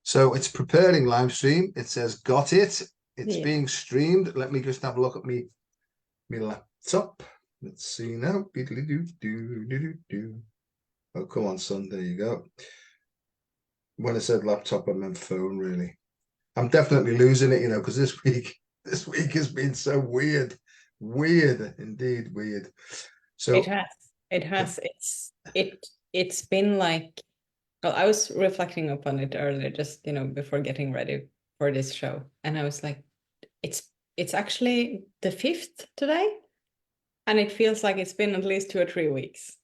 So it's preparing live stream. It says got it. It's Yeah. being streamed. Let me just have a look at me laptop. Let's see now. Oh, come on, son. There you go. When I said laptop, I meant phone, really. I'm definitely losing it, because this week has been so weird. Weird, indeed, weird. It So has. It has. It's been like, well, I was reflecting upon it earlier, just before getting ready for this show. And I was like, it's actually the 5th today. And it feels like it's been at least 2 or 3 weeks.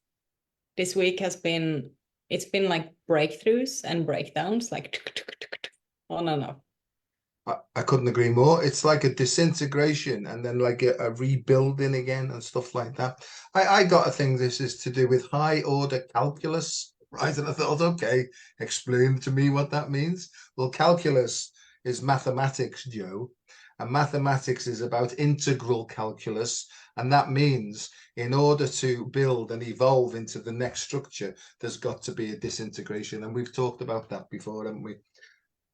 This week it's been like breakthroughs and breakdowns, like on and off. I couldn't agree more. It's like a disintegration and then like a rebuilding again and stuff like that. I got a thing. This is to do with high order calculus, right? And I thought, okay, explain to me what that means. Well, calculus is mathematics, Joe, and mathematics is about integral calculus. And that means in order to build and evolve into the next structure, there's got to be a disintegration. And we've talked about that before, haven't we?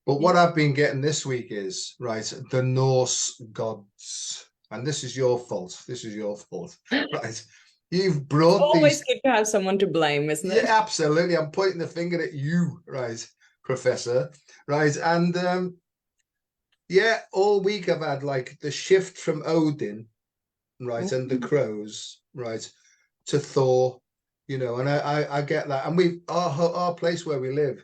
But what I've been getting this week is, right, the Norse gods. And this is your fault. This is your fault. Right. You've brought Always these. good to have someone to blame, isn't Yeah, it? absolutely. I'm pointing the finger at you, right, Professor. Right. And yeah, all week I've had like the shift from Odin, right, and the crows, right, to Thor, and I get that. And our place where we live,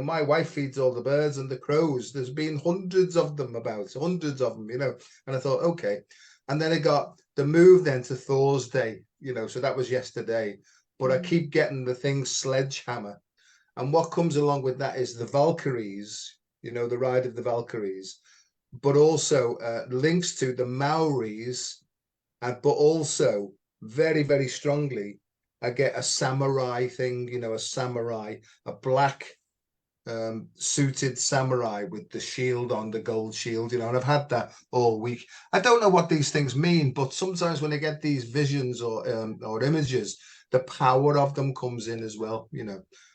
my wife feeds all the birds and the crows. There's been hundreds of them, and I thought, okay. And then it got the move then to Thorsday, so that was yesterday. But I keep getting the thing Sledgehammer. And what comes along with that is the Valkyries, the ride of the Valkyries, but also links to the Maoris, but also very, very strongly, I get a samurai thing, a black suited samurai with the shield on, the gold shield, and I've had that all week. I don't know what these things mean, but sometimes when I get these visions or images, the power of them comes in as well,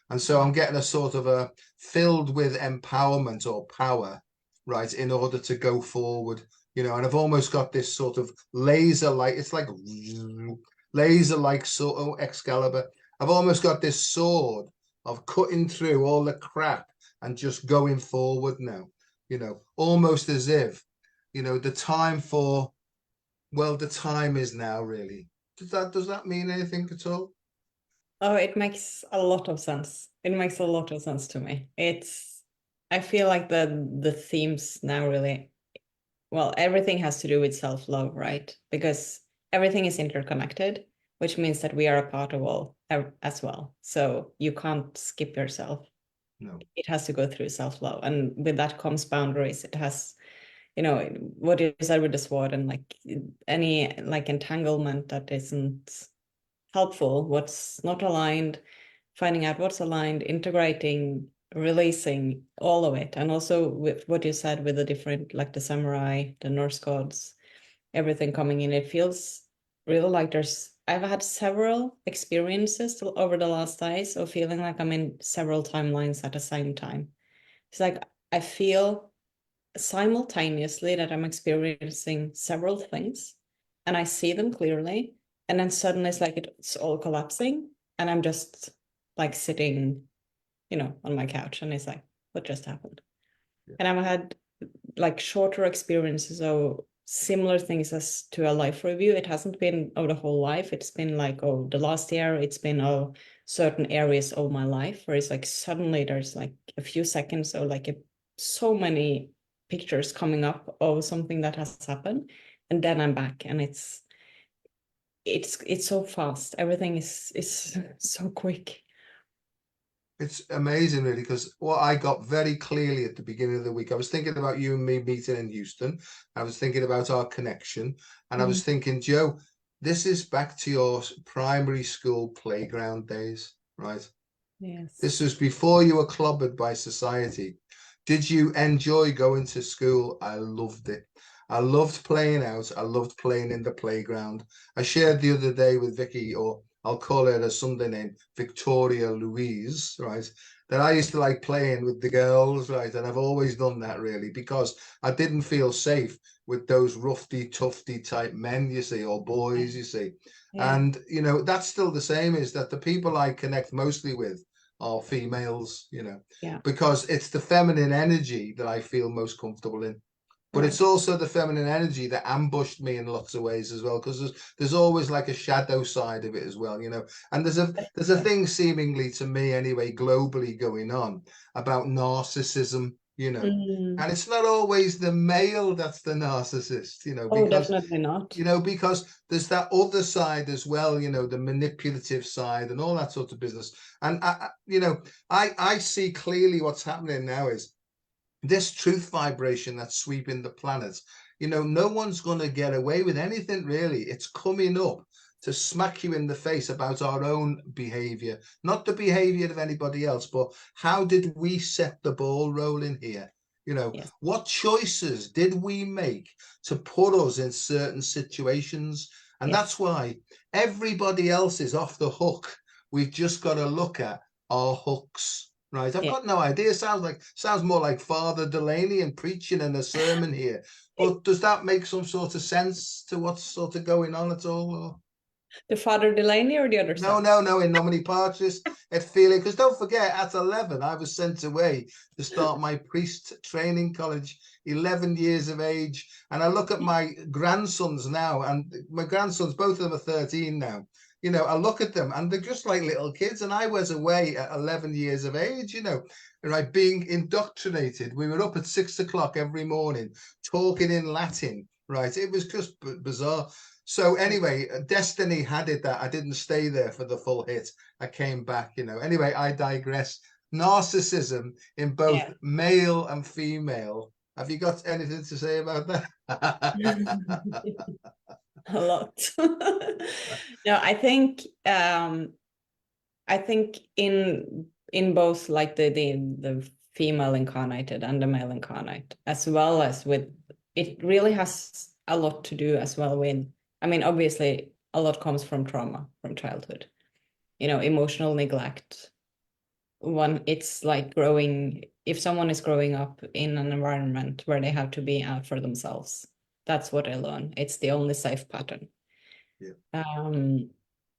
And so I'm getting a sort of a filled with empowerment or power, right, in order to go forward, and I've almost got this sort of laser like, it's like laser like sort of Excalibur. I've almost got this sword of cutting through all the crap and just going forward now, almost as if, the time for, well, the time is now, really. Does that mean anything at all? Oh, it makes a lot of sense. It makes a lot of sense to me. I feel like the themes now really, well, everything has to do with self-love, right? Because everything is interconnected, which means that we are a part of all as well. So you can't skip yourself. No. It has to go through self-love. And with that comes boundaries. It has, what you said with the sword and like any like entanglement that isn't helpful, what's not aligned, finding out what's aligned, integrating, releasing all of it. And also with what you said with the different, like the samurai, the Norse gods, everything coming in, it feels really like I've had several experiences over the last days of feeling like I'm in several timelines at the same time. It's like I feel simultaneously that I'm experiencing several things and I see them clearly. And then suddenly it's like it's all collapsing. And I'm just like sitting, on my couch. And it's like, what just happened? Yeah. And I've had like shorter experiences of similar things as to a life review. It hasn't been of the whole life. It's been like, oh, the last year, it's been of certain areas of my life where it's like suddenly there's like a few seconds or like so many pictures coming up of something that has happened. And then I'm back and it's so fast. Everything is so quick. It's amazing, really, because what I got very clearly at the beginning of the week, I was thinking about you and me meeting in Houston. I was thinking about our connection, and I was thinking, Joe, this is back to your primary school playground days, right? Yes. This was before you were clobbered by society. Did you enjoy going to school? I loved it. I loved playing out. I loved playing in the playground. I shared the other day with Vicky, or I'll call her a Sunday name, Victoria Louise, right? that I used to like playing with the girls, right? And I've always done that really because I didn't feel safe with those roughy, toughy type men, you see, or boys, you see. Yeah. And, you know, that's still the same, is that the people I connect mostly with are females, you know, Yeah. because it's the feminine energy that I feel most comfortable in. But it's Right. also the feminine energy that ambushed me in lots of ways as well, because there's always like a shadow side of it as well, you know. And there's a thing seemingly to me anyway, globally going on about narcissism, you know. Mm. And it's not always the male that's the narcissist, you know, Oh, because definitely not. because there's that other side as well, you know, the manipulative side and all that sort of business. And I see clearly what's happening now is this truth vibration that's sweeping the planet. You know, no one's going to get away with anything really. It's coming up to smack you in the face about our own behavior, not the behavior of anybody else, but how did we set the ball rolling here? You know, Yes. what choices did we make to put us in certain situations? And Yes. that's why everybody else is off the hook. We've just got to look at our hooks. Right, I've Yeah. got no idea. Sounds more like Father Delaney and preaching in a sermon here. But does that make some sort of sense to what's sort of going on at all? Or? The Father Delaney or the other No, stuff? no, in Nomini Patris, at feeling, because don't forget, at 11, I was sent away to start my priest training college, 11 years of age. And I look at my grandsons now, and my grandsons, both of them are 13 now. You know, I look at them and they're just like little kids. And I was away at 11 years of age, you know, right, being indoctrinated. We were up at 6 o'clock every morning, talking in Latin, right? It was just bizarre. So anyway, destiny had it that I didn't stay there for the full hit. I came back, you know. Anyway, I digress. Narcissism in both Yeah. male and female. Have you got anything to say about that? A lot. No, I think in both like the female incarnated and the male incarnate, as well as with, it really has a lot to do as well with, I mean, obviously a lot comes from trauma from childhood, you know, emotional neglect. It's like growing, if someone is growing up in an environment where they have to be out for themselves, that's what I learn. It's the only safe pattern. Yeah.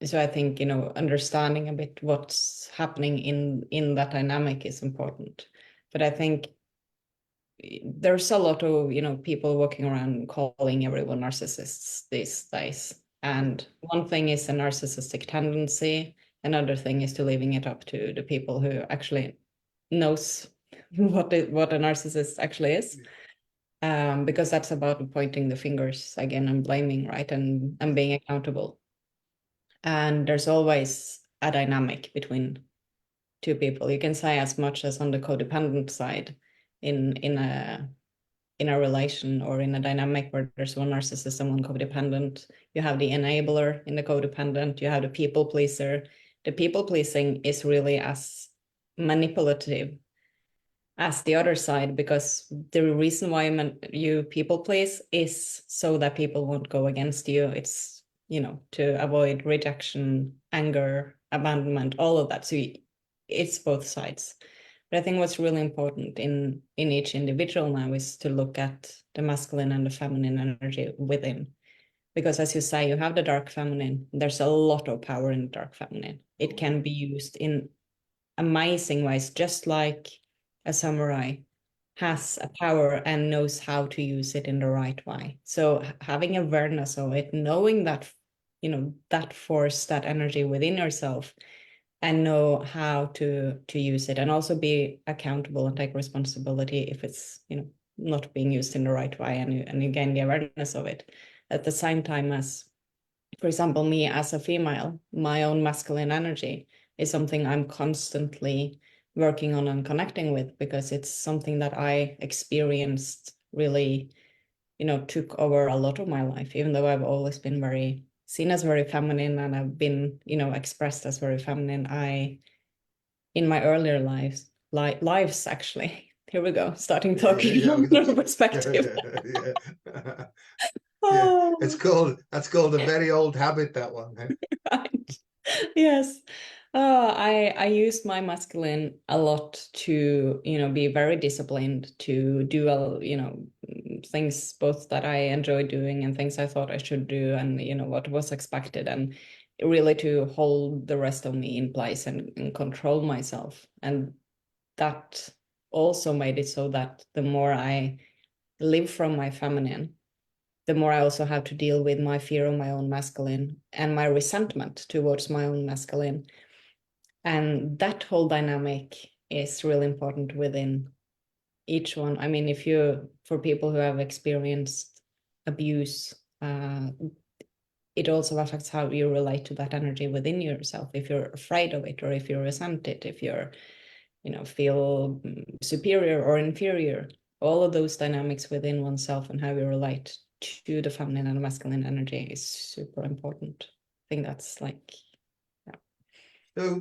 So I think, you know, understanding a bit what's happening in that dynamic is important. But I think there's a lot of, you know, people walking around calling everyone narcissists these days. And one thing is a narcissistic tendency. Another thing is to leaving it up to the people who actually knows what a narcissist actually is. Because that's about pointing the fingers again and blaming, right? And being accountable. And there's always a dynamic between two people. You can say as much as on the codependent side in a relation or in a dynamic where there's one narcissist and one codependent. You have the enabler in the codependent, you have the people pleaser. The people pleasing is really as manipulative as the other side, because the reason why you people please is so that people won't go against you. It's, you know, to avoid rejection, anger, abandonment, all of that. So it's both sides. But I think what's really important in each individual now is to look at the masculine and the feminine energy within. Because as you say, you have the dark feminine. There's a lot of power in the dark feminine. It can be used in amazing ways, just like a samurai has a power and knows how to use it in the right way. So having awareness of it, knowing that, you know, that force, that energy within yourself, and know how to use it, and also be accountable and take responsibility if it's, you know, not being used in the right way, and you gain the awareness of it. At the same time as, for example, me as a female, my own masculine energy is something I'm constantly working on and connecting with, because it's something that I experienced really, you know, took over a lot of my life, even though I've always been very seen as very feminine and I've been, you know, expressed as very feminine. In my earlier lives actually, here we go, starting talking from perspective. Yeah. Oh, That's called a very old habit, that one. right. Yes. Oh, I use my masculine a lot to, be very disciplined, to do, things both that I enjoy doing and things I thought I should do, and, what was expected, and really to hold the rest of me in place and control myself. And that also made it so that the more I live from my feminine, the more I also have to deal with my fear of my own masculine and my resentment towards my own masculine. And that whole dynamic is really important within each one. I mean, for people who have experienced abuse, it also affects how you relate to that energy within yourself. If you're afraid of it, or if you resent it, if you're, feel superior or inferior, all of those dynamics within oneself and how you relate to the feminine and masculine energy is super important. I think that's like, So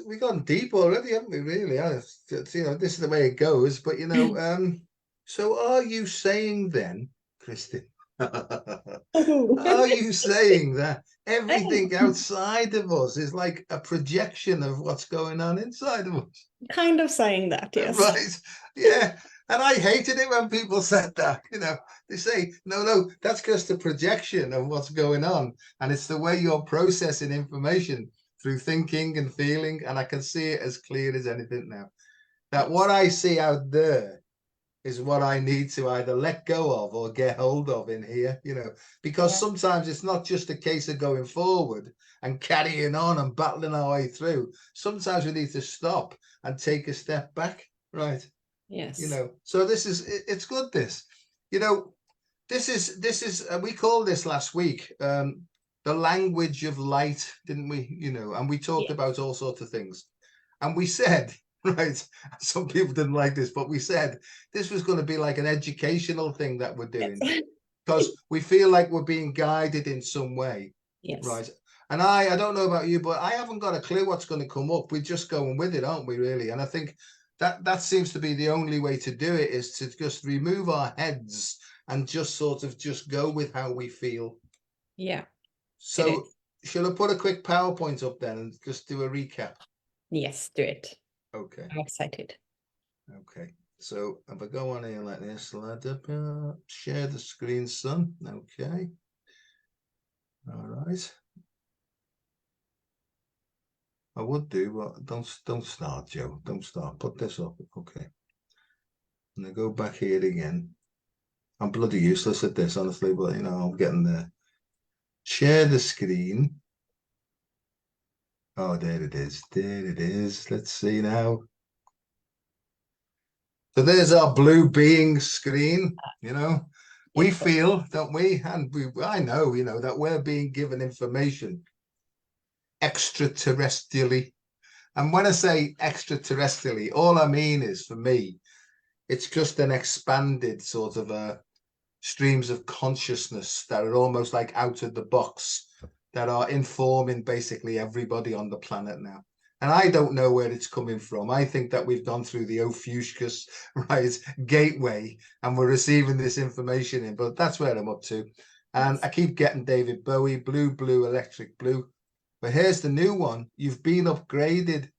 we've gone deep already, haven't we? Really, this is the way it goes. But so are you saying then, Kristin? Are you saying that everything outside of us is like a projection of what's going on inside of us? Kind of saying that, yes. Right. Yeah. And I hated it when people said that. They say, no, that's just a projection of what's going on. And it's the way you're processing information through thinking and feeling. And I can see it as clear as anything now. That what I see out there is what I need to either let go of or get hold of in here, because sometimes it's not just a case of going forward and carrying on and battling our way through. Sometimes we need to stop and take a step back, right? Yes. So it's good. This is we called this last week the language of light, didn't we? And we talked about all sorts of things, and we said, right, some people didn't like this, but we said this was going to be like an educational thing that we're doing because we feel like we're being guided in some way. Yes. Right. And I don't know about you, but I haven't got a clue what's going to come up. We're just going with it, aren't we, really? And I think that seems to be the only way to do it, is to just remove our heads and just sort of just go with how we feel. Yeah. So shall I put a quick PowerPoint up then and just do a recap? Yes, do it. Okay. I'm excited. Okay. So if I go on here like this, slide up, share the screen, son. Okay. All right. I would do, but don't start, Joe. Don't start. Put this up. Okay. And I go back here again. I'm bloody useless at this, honestly, but I'm getting there. Share the screen. Oh, there it is. There it is. Let's see now. So there's our blue being screen. We feel, don't we? And I know, that we're being given information extraterrestrially. And when I say extraterrestrially, all I mean is, for me, it's just an expanded sort of streams of consciousness that are almost like out of the box, that are informing basically everybody on the planet now. And I don't know where it's coming from. I think that we've gone through the Ophiuchus, right, gateway, and we're receiving this information in. But that's where I'm up to. And I keep getting David Bowie, blue, blue, electric blue. But here's the new one. You've been upgraded.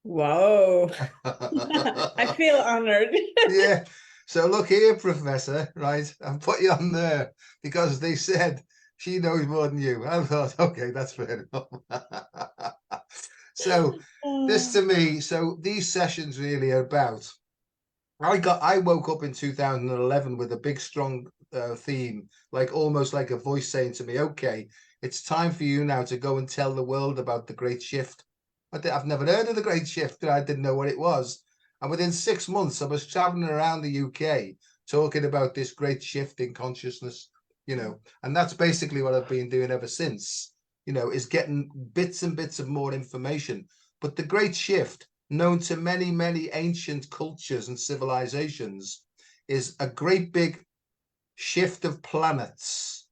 Whoa. I feel honored. Yeah. So look here, Professor, right? I've put you on there because they said she knows more than you. I thought, okay, that's fair enough. So this to me, so these sessions really are about, I woke up in 2011 with a big, strong theme, like almost like a voice saying to me, okay, it's time for you now to go and tell the world about the Great Shift. I've never heard of the Great Shift. I didn't know what it was. And within 6 months, I was traveling around the UK talking about this great shift in consciousness, and that's basically what I've been doing ever since, is getting bits and bits of more information. But the great shift, known to many, many ancient cultures and civilizations, is a great big shift of planets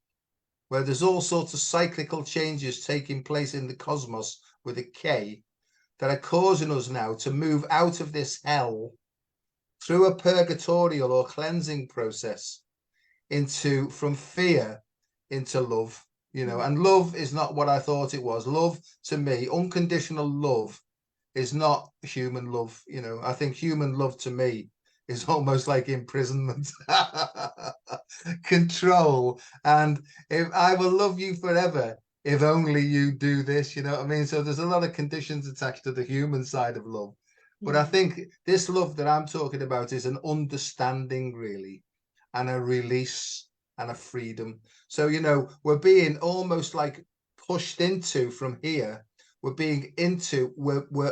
where there's all sorts of cyclical changes taking place in the cosmos with a K, that are causing us now to move out of this hell through a purgatorial or cleansing process from fear into love, you know, and love is not what I thought it was. Love to me, unconditional love is not human love. You know, I think human love to me is almost like imprisonment, control. And if I will love you forever, if only you do this, you know what I mean? So there's a lot of conditions attached to the human side of love. But I think this love that I'm talking about is an understanding, really, and a release and a freedom. So, you know, we're being almost like pushed into from here. We're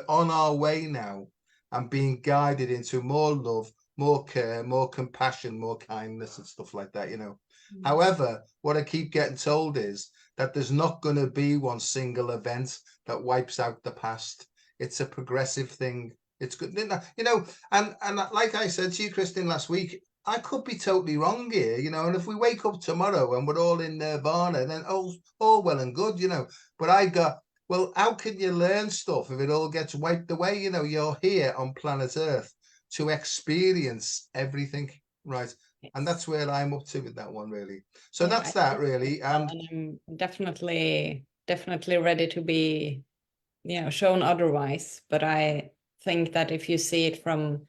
on our way now and being guided into more love, more care, more compassion, more kindness and stuff like that, you know. However, what I keep getting told is that there's not going to be one single event that wipes out the past. It's a progressive thing. It's good, you know, and like I said to you, Kristin, last week, I could be totally wrong here, you know, and if we wake up tomorrow and we're all in nirvana, then all well and good, you know. But I got, well, how can you learn stuff if it all gets wiped away? You know, you're here on planet Earth to experience everything, right? And that's where I'm up to with that one, really. So Yeah, that's that, really. and I'm definitely ready to be, you know, shown otherwise. But I think that if you see it from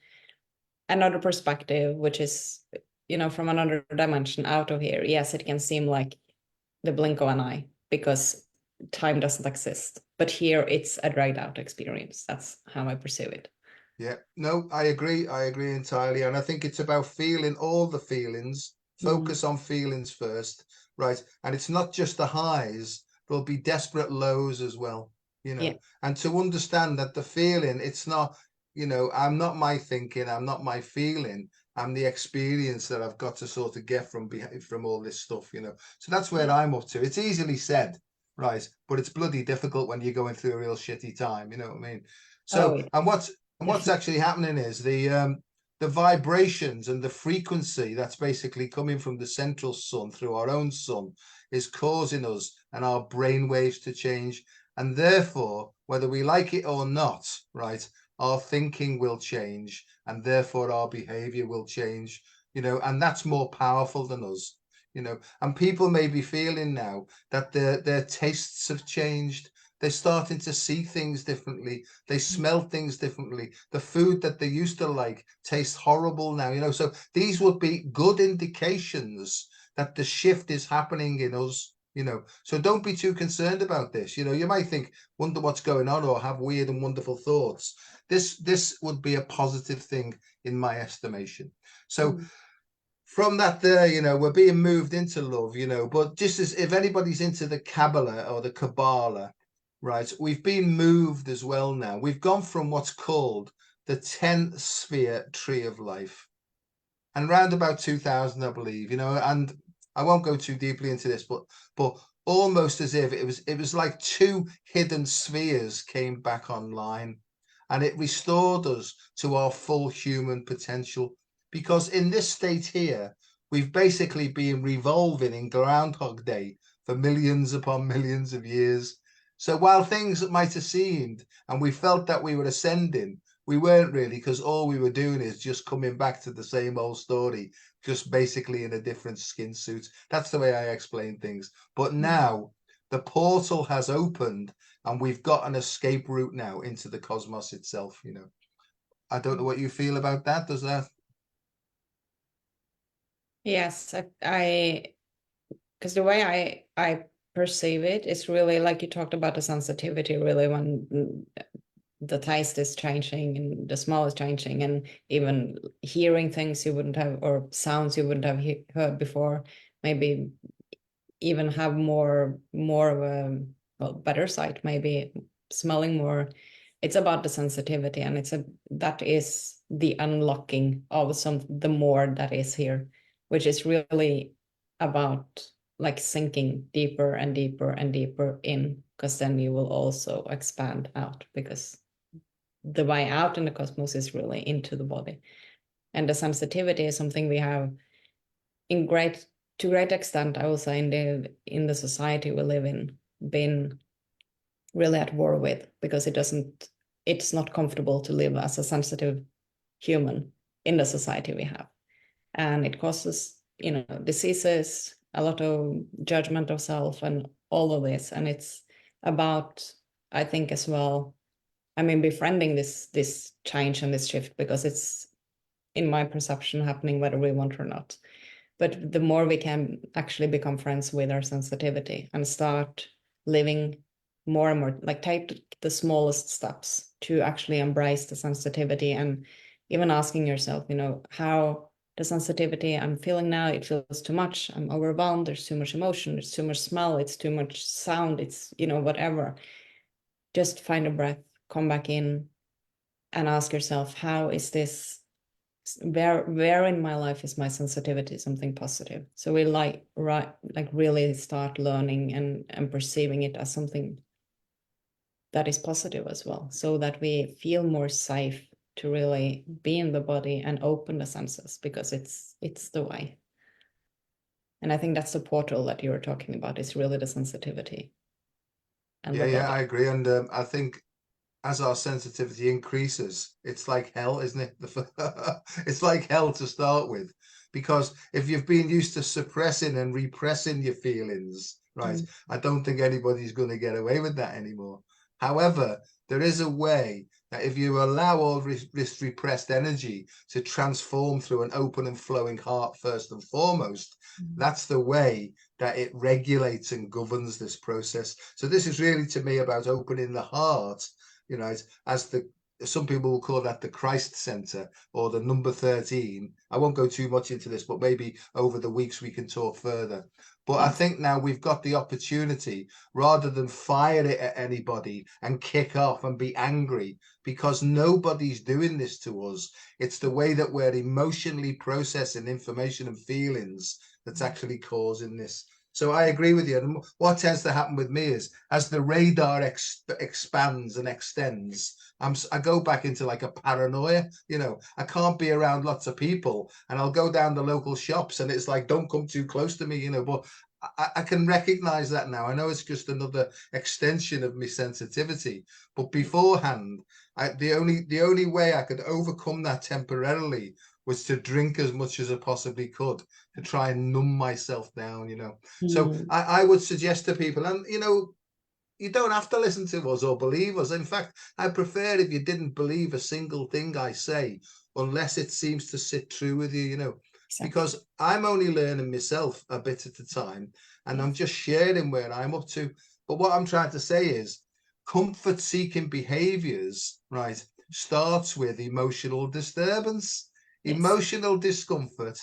another perspective, which is, you know, from another dimension out of here, yes, it can seem like the blink of an eye because time doesn't exist. But here it's a dragged out experience. That's how I perceive it. Yeah, no, I agree entirely. And I think it's about feeling all the feelings, focus on feelings first, right? And it's not just the highs, there'll be desperate lows as well, you know. Yeah. And to understand that the feeling, it's not, you know, I'm not my thinking, I'm not my feeling, I'm the experience that I've got to sort of get from all this stuff, you know. So that's where I'm up to. It's easily said, right? But it's bloody difficult when you're going through a real shitty time, you know what I mean? So, and what's actually happening is the vibrations and the frequency that's basically coming from the central sun through our own sun is causing us and our brain waves to change. And therefore, whether we like it or not, right, our thinking will change and therefore our behavior will change, you know, and that's more powerful than us, you know. And people may be feeling now that their tastes have changed. They're starting to see things differently. They smell things differently. The food that they used to like tastes horrible now, you know. So these would be good indications that the shift is happening in us, you know. So don't be too concerned about this. You know, you might think, wonder what's going on, or have weird and wonderful thoughts. This would be a positive thing in my estimation. So from that there, you know, we're being moved into love, you know, but just as if anybody's into the Kabbalah or the Kabbalah, right, we've been moved as well now. We've gone from what's called the 10th sphere tree of life. And around about 2000, I believe, you know, and I won't go too deeply into this, but almost as if it was like two hidden spheres came back online and it restored us to our full human potential. Because in this state here, we've basically been revolving in Groundhog Day for millions upon millions of years. So while things might have seemed and we felt that we were ascending, we weren't really, because all we were doing is just coming back to the same old story, just basically in a different skin suit. That's the way I explain things. But now the portal has opened and we've got an escape route now into the cosmos itself, you know. I don't know what you feel about that. Does that? Yes, I because the way I perceive it is really like you talked about the sensitivity, really, when the taste is changing and the smell is changing, and even hearing things you wouldn't have, or sounds you wouldn't have heard before, maybe even have more of a better sight, maybe smelling more. It's about the sensitivity, and that is the unlocking of the more that is here, which is really about like sinking deeper and deeper and deeper in, because then you will also expand out, because the way out in the cosmos is really into the body. And the sensitivity is something we have to great extent, I will say, in the society we live in, been really at war with, because it's not comfortable to live as a sensitive human in the society we have. And it causes, you know, diseases, a lot of judgment of self, and all of this. And it's about, I think as well, I mean, befriending this change and this shift, because it's, in my perception, happening whether we want or not. But the more we can actually become friends with our sensitivity and start living more and more, like take the smallest steps to actually embrace the sensitivity, and even asking yourself, you know, how the sensitivity I'm feeling now, it feels too much, I'm overwhelmed, there's too much emotion, there's too much smell, it's too much sound, it's, you know, whatever. Just find a breath, come back in, and ask yourself, how is this, where in my life is my sensitivity something positive? So we like really start learning and perceiving it as something that is positive as well, so that we feel more safe to really be in the body and open the senses, because it's the way. And I think that's the portal that you were talking about, is really the sensitivity and the Yeah, body. I agree. And I think as our sensitivity increases, it's like hell, isn't it? It's like hell to start with, because if you've been used to suppressing and repressing your feelings, right, I don't think anybody's going to get away with that anymore. However, there is a way that if you allow all this repressed energy to transform through an open and flowing heart first and foremost, that's the way that it regulates and governs this process. So this is really, to me, about opening the heart, you know, as some people will call that the Christ Center, or the number 13. I won't go too much into this, but maybe over the weeks we can talk further. But I think now we've got the opportunity, rather than fire it at anybody and kick off and be angry, because nobody's doing this to us. It's the way that we're emotionally processing information and feelings that's actually causing this. So I agree with you. And what tends to happen with me is, as the radar expands and extends, I go back into like a paranoia. You know, I can't be around lots of people, and I'll go down the local shops, and it's like, don't come too close to me, you know. But I can recognize that now. I know it's just another extension of my sensitivity. But beforehand, the only way I could overcome that temporarily was to drink as much as I possibly could, to try and numb myself down, you know. So I would suggest to people, and you know, you don't have to listen to us or believe us. In fact, I prefer if you didn't believe a single thing I say, unless it seems to sit true with you, you know. Exactly. Because I'm only learning myself a bit at a time, and I'm just sharing where I'm up to. But what I'm trying to say is, comfort seeking behaviors, right, starts with emotional disturbance, emotional discomfort.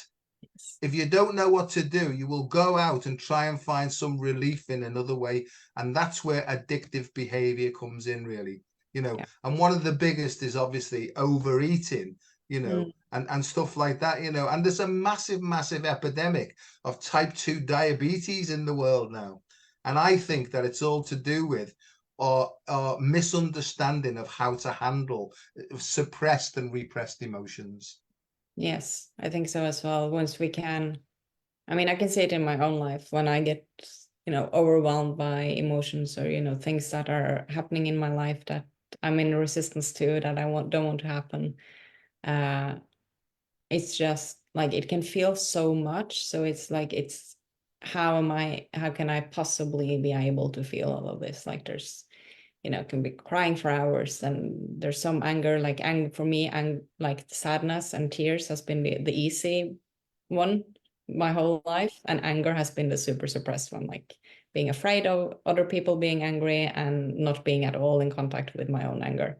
If you don't know what to do, you will go out and try and find some relief in another way. And that's where addictive behavior comes in, really, you know. And one of the biggest is obviously overeating, you know, and stuff like that, you know. And there's a massive epidemic of type 2 diabetes in the world now. And I think that it's all to do with our misunderstanding of how to handle suppressed and repressed emotions. Yes, I think so as well. Once we can, I mean, I can see it in my own life when I get, you know, overwhelmed by emotions, or, you know, things that are happening in my life that I'm in resistance to, that don't want to happen. It's just like, it can feel so much. So it's like, how can I possibly be able to feel all of this? Like, there's, you know, can be crying for hours, and there's some anger, like for me, and like sadness and tears has been the easy one my whole life, and anger has been the super suppressed one, like being afraid of other people being angry and not being at all in contact with my own anger.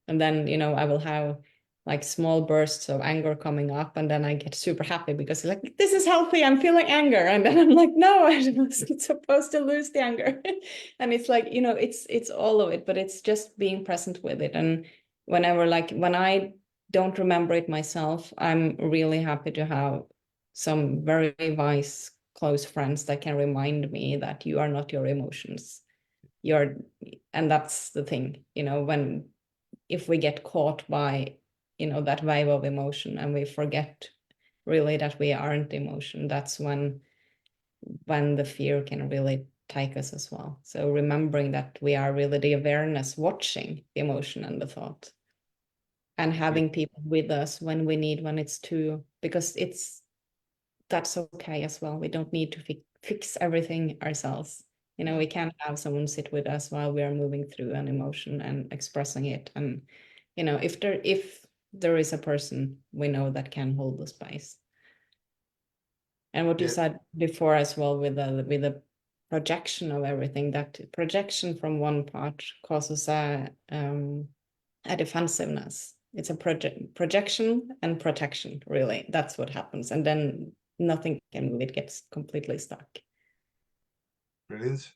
And then, you know, I will have like small bursts of anger coming up, and then I get super happy because like, this is healthy, I'm feeling anger. And then I'm like, no, I wasn't supposed to lose the anger. And it's like, you know, it's all of it, but it's just being present with it. And when I don't remember it myself, I'm really happy to have some very wise close friends that can remind me that you are not your emotions. And that's the thing, you know, if we get caught by, you know, that wave of emotion, and we forget really that we aren't emotion, that's when the fear can really take us as well. So remembering that we are really the awareness watching the emotion and the thought, and having people with us when we need, when it's too, because that's okay as well. We don't need to fix everything ourselves. You know, we can't have someone sit with us while we are moving through an emotion and expressing it. And, you know, if there is a person we know that can hold the space. And what you said before as well with the projection of everything, that projection from one part causes a defensiveness. It's a projection and protection, really. That's what happens. And then nothing can move. It gets completely stuck. Brilliant.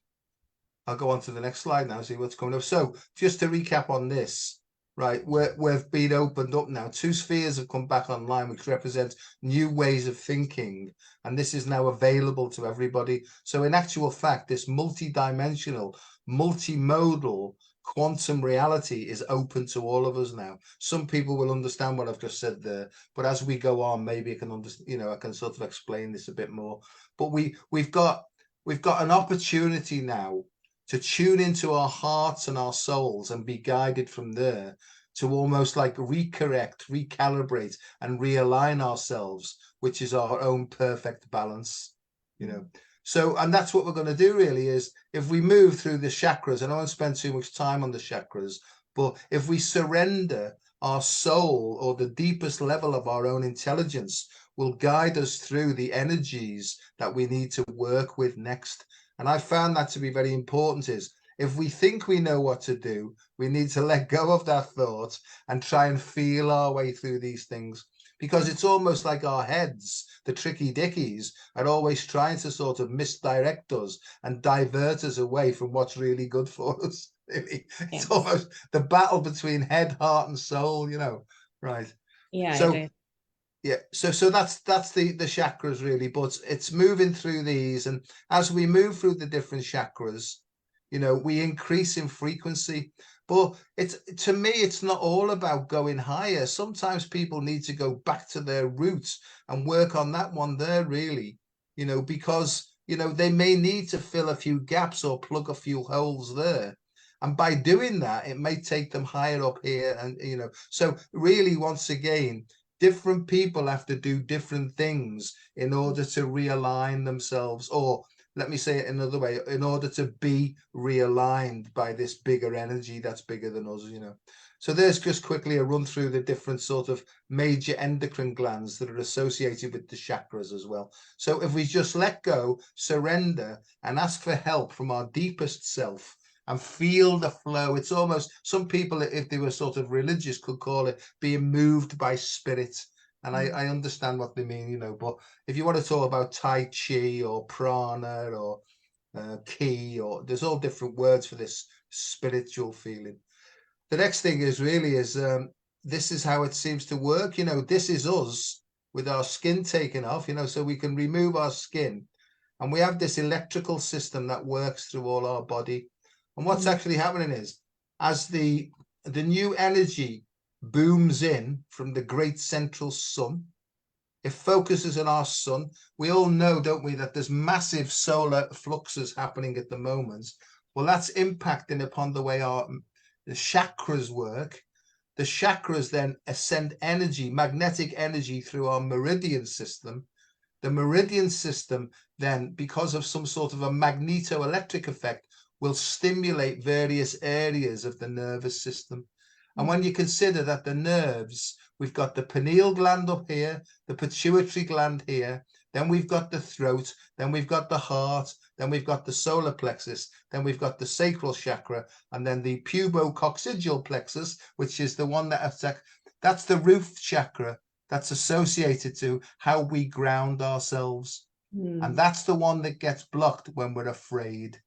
I'll go on to the next slide now, see what's coming up. So just to recap on this, right, we've been opened up now. 2 spheres have come back online, which represent new ways of thinking. And this is now available to everybody. So in actual fact, this multi-dimensional, multimodal quantum reality is open to all of us now. Some people will understand what I've just said there, but as we go on, maybe I can understand, you know, I can sort of explain this a bit more. But we've got an opportunity now to tune into our hearts and our souls and be guided from there to almost like recorrect, recalibrate, and realign ourselves, which is our own perfect balance, you know. So, and that's what we're going to do really, is if we move through the chakras, and I won't spend too much time on the chakras, but if we surrender, our soul, or the deepest level of our own intelligence, will guide us through the energies that we need to work with next. And I found that to be very important, is if we think we know what to do, we need to let go of that thought and try and feel our way through these things. Because it's almost like our heads, the tricky dickies, are always trying to sort of misdirect us and divert us away from what's really good for us. It's almost the battle between head, heart, and soul, you know, right? Yeah. So yeah, so that's the chakras really, but it's moving through these, and as we move through the different chakras, you know, we increase in frequency. But it's, to me, it's not all about going higher. Sometimes people need to go back to their roots and work on that one there, really, you know, because, you know, they may need to fill a few gaps or plug a few holes there. And by doing that, it may take them higher up here. And, you know, so really, once again, different people have to do different things in order to realign themselves, or let me say it another way, in order to be realigned by this bigger energy that's bigger than us, you know. So there's just quickly a run through the different sort of major endocrine glands that are associated with the chakras as well. So if we just let go, surrender, and ask for help from our deepest self, and feel the flow. It's almost, some people, if they were sort of religious, could call it being moved by spirit. And I understand what they mean, you know, but if you want to talk about Tai Chi or prana or ki, or there's all different words for this spiritual feeling. The next thing is really is this is how it seems to work. You know, this is us with our skin taken off, you know, so we can remove our skin. And we have this electrical system that works through all our body. And what's actually happening is, as the new energy booms in from the great central sun, it focuses on our sun. We all know, don't we, that there's massive solar fluxes happening at the moment. Well, that's impacting upon the way the chakras work. The chakras then send energy, magnetic energy, through our meridian system. The meridian system then, because of some sort of a magneto-electric effect, will stimulate various areas of the nervous system. And when you consider that the nerves, we've got the pineal gland up here, the pituitary gland here, then we've got the throat, then we've got the heart, then we've got the solar plexus, then we've got the sacral chakra, and then the pubococcygeal plexus, which is the one that affects, that's the root chakra that's associated to how we ground ourselves. And that's the one that gets blocked when we're afraid.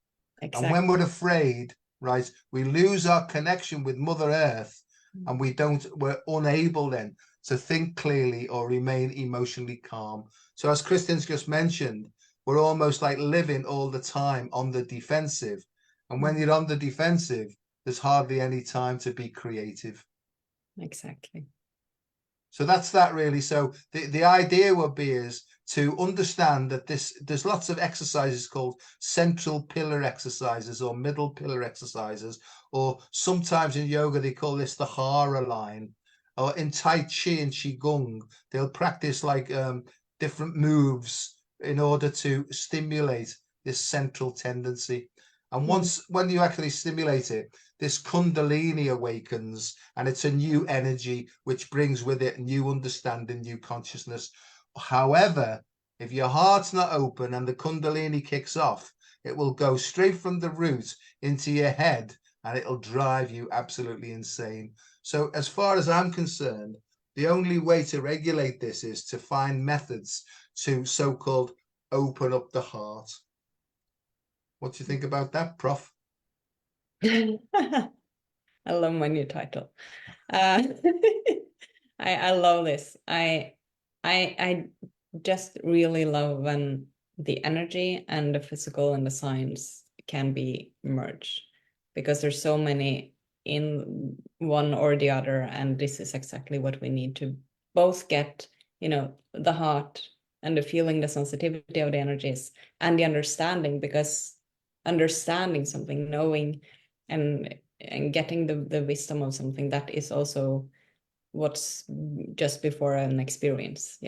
Exactly. And when we're afraid, right, we lose our connection with Mother Earth, and we're unable then to think clearly or remain emotionally calm. So as Kristin's just mentioned, we're almost like living all the time on the defensive. And when you're on the defensive, there's hardly any time to be creative. Exactly. So that's that really. So the idea would be is to understand that there's lots of exercises called central pillar exercises or middle pillar exercises, or sometimes in yoga they call this the Hara line, or in Tai Chi and Qigong they'll practice like different moves in order to stimulate this central tendency. And when you actually stimulate it, this Kundalini awakens, and it's a new energy which brings with it new understanding, new consciousness. However, if your heart's not open and the Kundalini kicks off, it will go straight from the root into your head, and it'll drive you absolutely insane. So as far as I'm concerned, the only way to regulate this is to find methods to so-called open up the heart. What do you think about that, Prof? I love my new title. I love this. I just really love when the energy and the physical and the science can be merged, because there's so many in one or the other, and this is exactly what we need to both get, the heart and the feeling, the sensitivity of the energies, and the understanding, because understanding something, knowing and getting the wisdom of something, that is also what's just before an experience.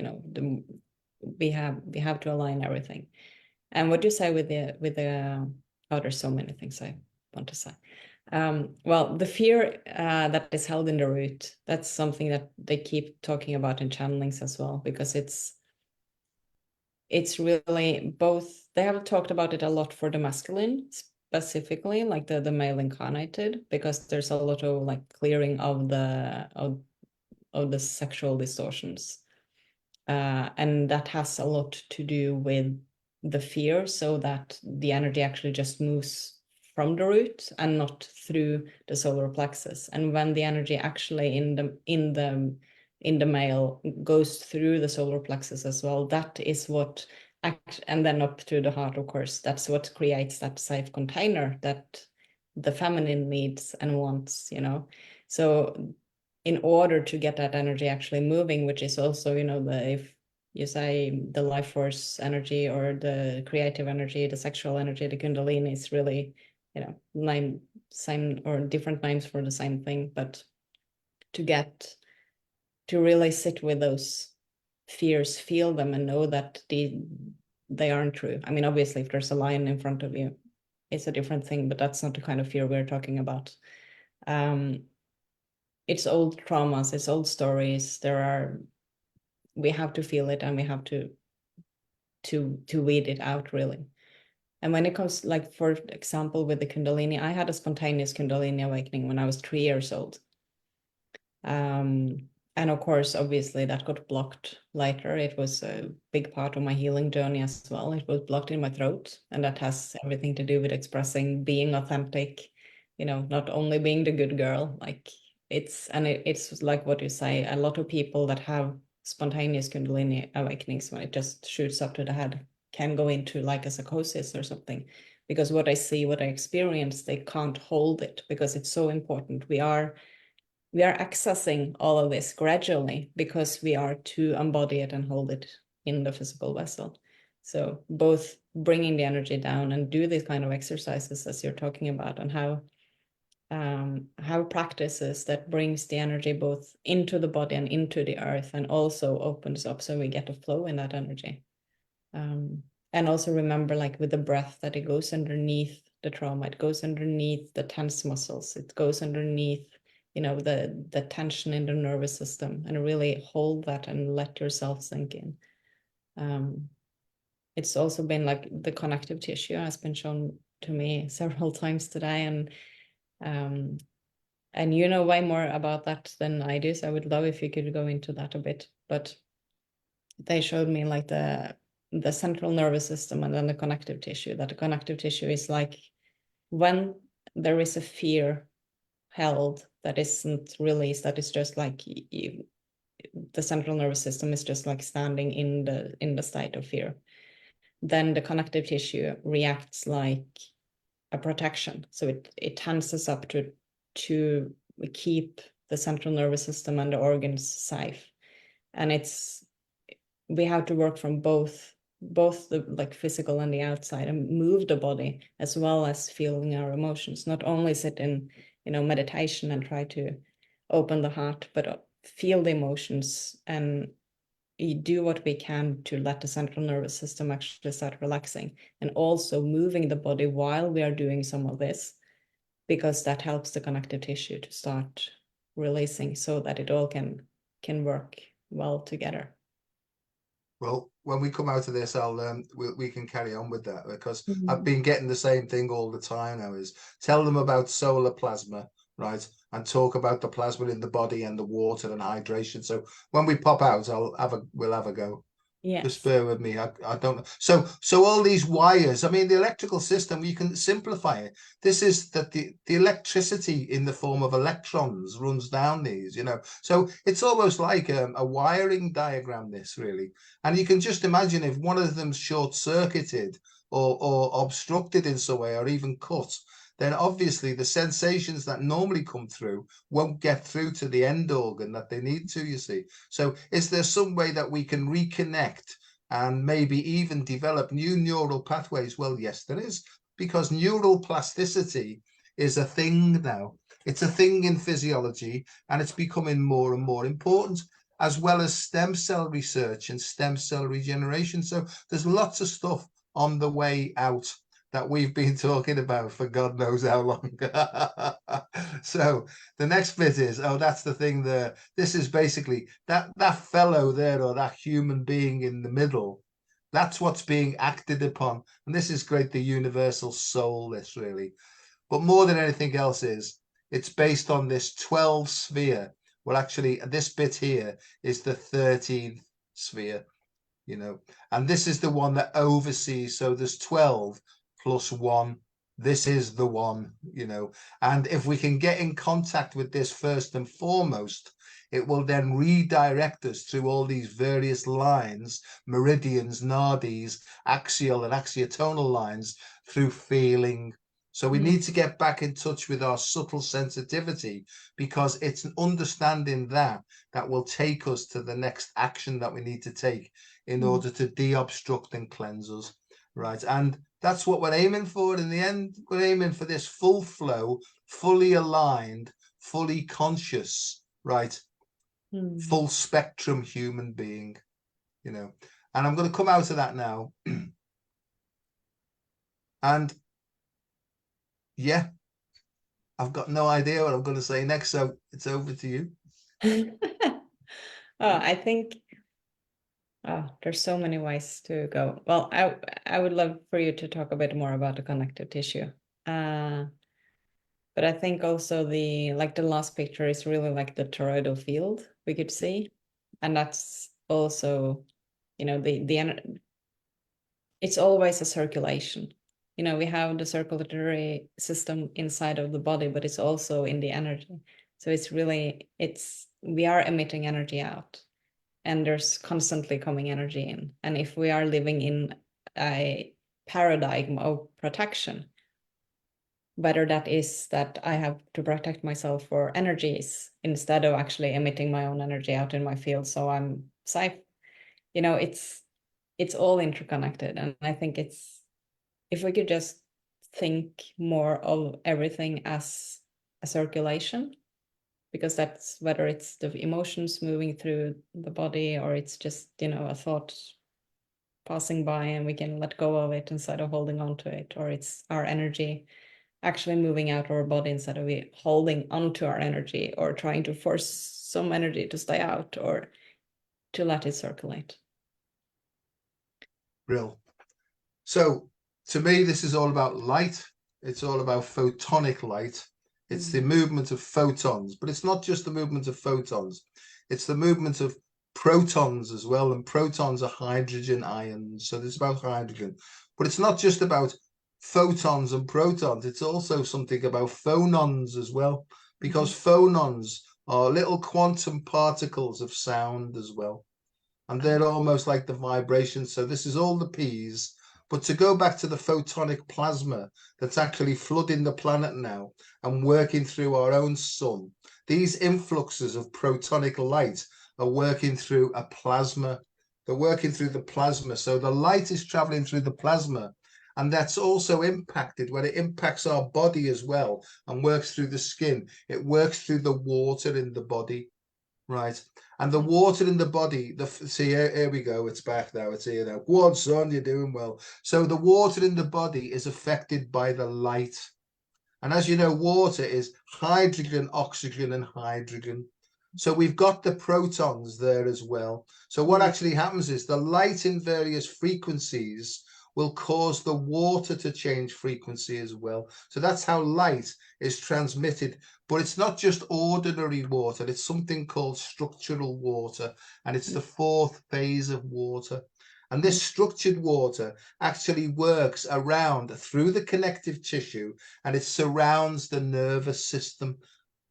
We have to align everything. And what you say with the there's so many things I want to say. Well, the fear that is held in the root, that's something that they keep talking about in channelings as well, because it's really both. They have talked about it a lot for the masculine specifically, like the male incarnated, because there's a lot of like clearing of the sexual distortions, and that has a lot to do with the fear, so that the energy actually just moves from the root and not through the solar plexus. And when the energy actually in the male goes through the solar plexus as well, that is what and then up to the heart, of course, that's what creates that safe container that the feminine needs and wants. So in order to get that energy actually moving, which is also, if you say the life force energy or the creative energy, the sexual energy, the Kundalini is really, same or different names for the same thing. But to really sit with those fears, feel them, and know that they aren't true. I mean, obviously, if there's a lion in front of you, it's a different thing, but that's not the kind of fear we're talking about. It's old traumas, it's old stories. We have to feel it, and we have to weed it out, really. And when it comes, like, for example, with the Kundalini, I had a spontaneous Kundalini awakening when I was 3 years old. And of course, obviously, that got blocked later. It was a big part of my healing journey as well. It was blocked in my throat, and that has everything to do with expressing, being authentic, not only being the good girl. Like it's like what you say, a lot of people that have spontaneous Kundalini awakenings, when it just shoots up to the head, can go into like a psychosis or something, because what I see, what I experience, they can't hold it, because it's so important. We are accessing all of this gradually, because we are to embody it and hold it in the physical vessel. So both bringing the energy down and do these kind of exercises as you're talking about, and how practices that brings the energy both into the body and into the earth, and also opens up so we get a flow in that energy. And also remember, like with the breath, that it goes underneath the trauma, it goes underneath the tense muscles, it goes underneath the tension in the nervous system, and really hold that and let yourself sink in. It's also been like the connective tissue has been shown to me several times today, and you know way more about that than I do, so I would love if you could go into that a bit. But they showed me like the central nervous system and then the connective tissue, that the connective tissue is like when there is a fear held that isn't released, that is just like the central nervous system is just like standing in the state of fear, then the connective tissue reacts like a protection. So it tenses up to keep the central nervous system and the organs safe. And we have to work from both the like physical and the outside, and move the body as well as feeling our emotions. Not only sit in meditation and try to open the heart, but feel the emotions and do what we can to let the central nervous system actually start relaxing, and also moving the body while we are doing some of this, because that helps the connective tissue to start releasing so that it all can work well together. Well, when we come out of this, we can carry on with that, because I've been getting the same thing all the time now, is tell them about solar plasma, right? And talk about the plasma in the body and the water and hydration. So when we pop out, we'll have a go. Yes. Just bear with me. I don't know. So all these wires, I mean, the electrical system, you can simplify it. This is that the electricity in the form of electrons runs down these, you know. So it's almost like a wiring diagram, this really. And you can just imagine if one of them's short-circuited or obstructed in some way, or even cut, then obviously the sensations that normally come through won't get through to the end organ that they need to, you see. So is there some way that we can reconnect and maybe even develop new neural pathways? Well, yes, there is, because neural plasticity is a thing now. It's a thing in physiology, and it's becoming more and more important, as well as stem cell research and stem cell regeneration. So there's lots of stuff on the way out that we've been talking about for God knows how long. So the next bit is, oh, that's the thing there. This is basically that fellow there, or that human being in the middle. That's what's being acted upon. And this is great, the universal soul, this really. But more than anything else is, it's based on this 12 sphere. Well, actually, this bit here is the 13th sphere, you know, and this is the one that oversees. So there's 12 plus 1. This is the one, you know. And if we can get in contact with this first and foremost, it will then redirect us through all these various lines, meridians, nadis, axial and axiotonal lines, through feeling. So we need to get back in touch with our subtle sensitivity, because it's an understanding that will take us to the next action that we need to take in order to de-obstruct and cleanse us, right? And that's what we're aiming for in the end. We're aiming for this full flow, fully aligned, fully conscious, right? Full spectrum human being, you know. And I'm going to come out of that now. And yeah, I've got no idea what I'm going to say next, so it's over to you. I think there's so many ways to go. Well, I would love for you to talk a bit more about the connective tissue. But I think also the last picture is really like the toroidal field we could see. And that's also, you know, it's always a circulation. You know, we have the circulatory system inside of the body, but it's also in the energy. So it's really, we are emitting energy out, and there's constantly coming energy in. And if we are living in a paradigm of protection, whether that is that I have to protect myself for energies instead of actually emitting my own energy out in my field, so I'm safe. You know, it's all interconnected. And I think if we could just think more of everything as a circulation, because that's whether it's the emotions moving through the body, or it's just, you know, a thought passing by and we can let go of it instead of holding on to it, or it's our energy actually moving out of our body instead of holding onto our energy or trying to force some energy to stay out, or to let it circulate. Real. So to me, this is all about light. It's all about photonic light. It's the movement of photons, but it's not just the movement of photons. It's the movement of protons as well. And protons are hydrogen ions. So it's about hydrogen, but it's not just about photons and protons. It's also something about phonons as well, because phonons are little quantum particles of sound as well. And they're almost like the vibrations. So this is all the P's. But to go back to the photonic plasma that's actually flooding the planet now and working through our own sun, these influxes of protonic light are working through a plasma. They're working through the plasma. So the light is traveling through the plasma. And that's also impacted when it impacts our body as well and works through the skin. It works through the water in the body. right? And the water in the body, see, here we go, it's back now, it's here now. Go on, son, you're doing well. So the water in the body is affected by the light. And as you know, water is hydrogen, oxygen, and hydrogen. So we've got the protons there as well. So what actually happens is the light in various frequencies will cause the water to change frequency as well. So that's how light is transmitted. But it's not just ordinary water, it's something called structural water, and it's the fourth phase of water. And this structured water actually works around through the connective tissue, and it surrounds the nervous system,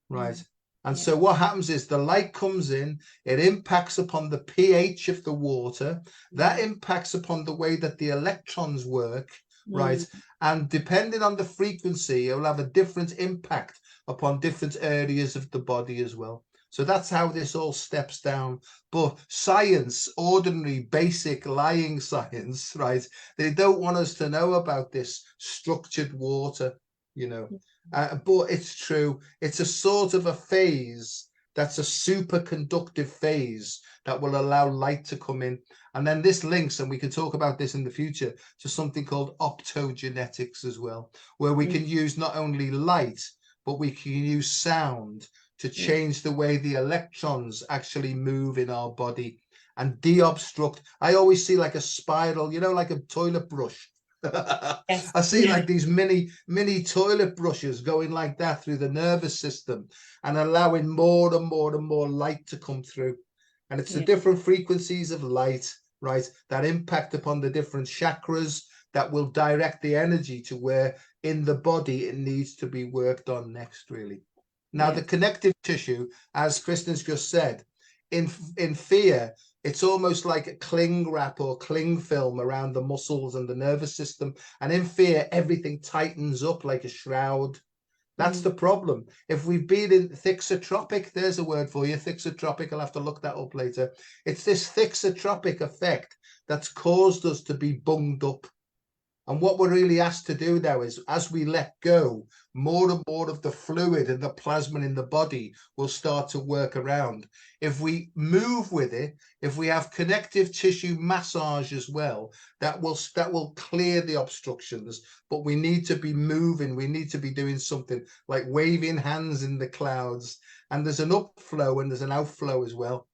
right? And so what happens is the light comes in, it impacts upon the pH of the water, that impacts upon the way that the electrons work, right? And depending on the frequency, it will have a different impact upon different areas of the body as well. So that's how this all steps down. But science, ordinary, basic, lying science, right? They don't want us to know about this structured water, you know. But it's true. It's a sort of a phase that's a superconductive phase that will allow light to come in. And then this links, and we can talk about this in the future, to something called optogenetics as well, where we can use not only light, but we can use sound to change the way the electrons actually move in our body and de-obstruct. I always see like a spiral, you know, like a toilet brush. Yes. I see like these mini toilet brushes going like that through the nervous system and allowing more and more and more light to come through. And it's the different frequencies of light, right, that impact upon the different chakras that will direct the energy to where in the body it needs to be worked on next, really. Now, the connective tissue, as Kristin's just said, in fear, it's almost like a cling wrap or cling film around the muscles and the nervous system. And in fear, everything tightens up like a shroud. That's the problem. If we've been in thixotropic, there's a word for you, thixotropic, I'll have to look that up later. It's this thixotropic effect that's caused us to be bunged up. And what we're really asked to do now is, as we let go, more and more of the fluid and the plasma in the body will start to work around. If we move with it, if we have connective tissue massage as well, that will clear the obstructions. But we need to be moving. We need to be doing something like waving hands in the clouds. And there's an upflow and there's an outflow as well.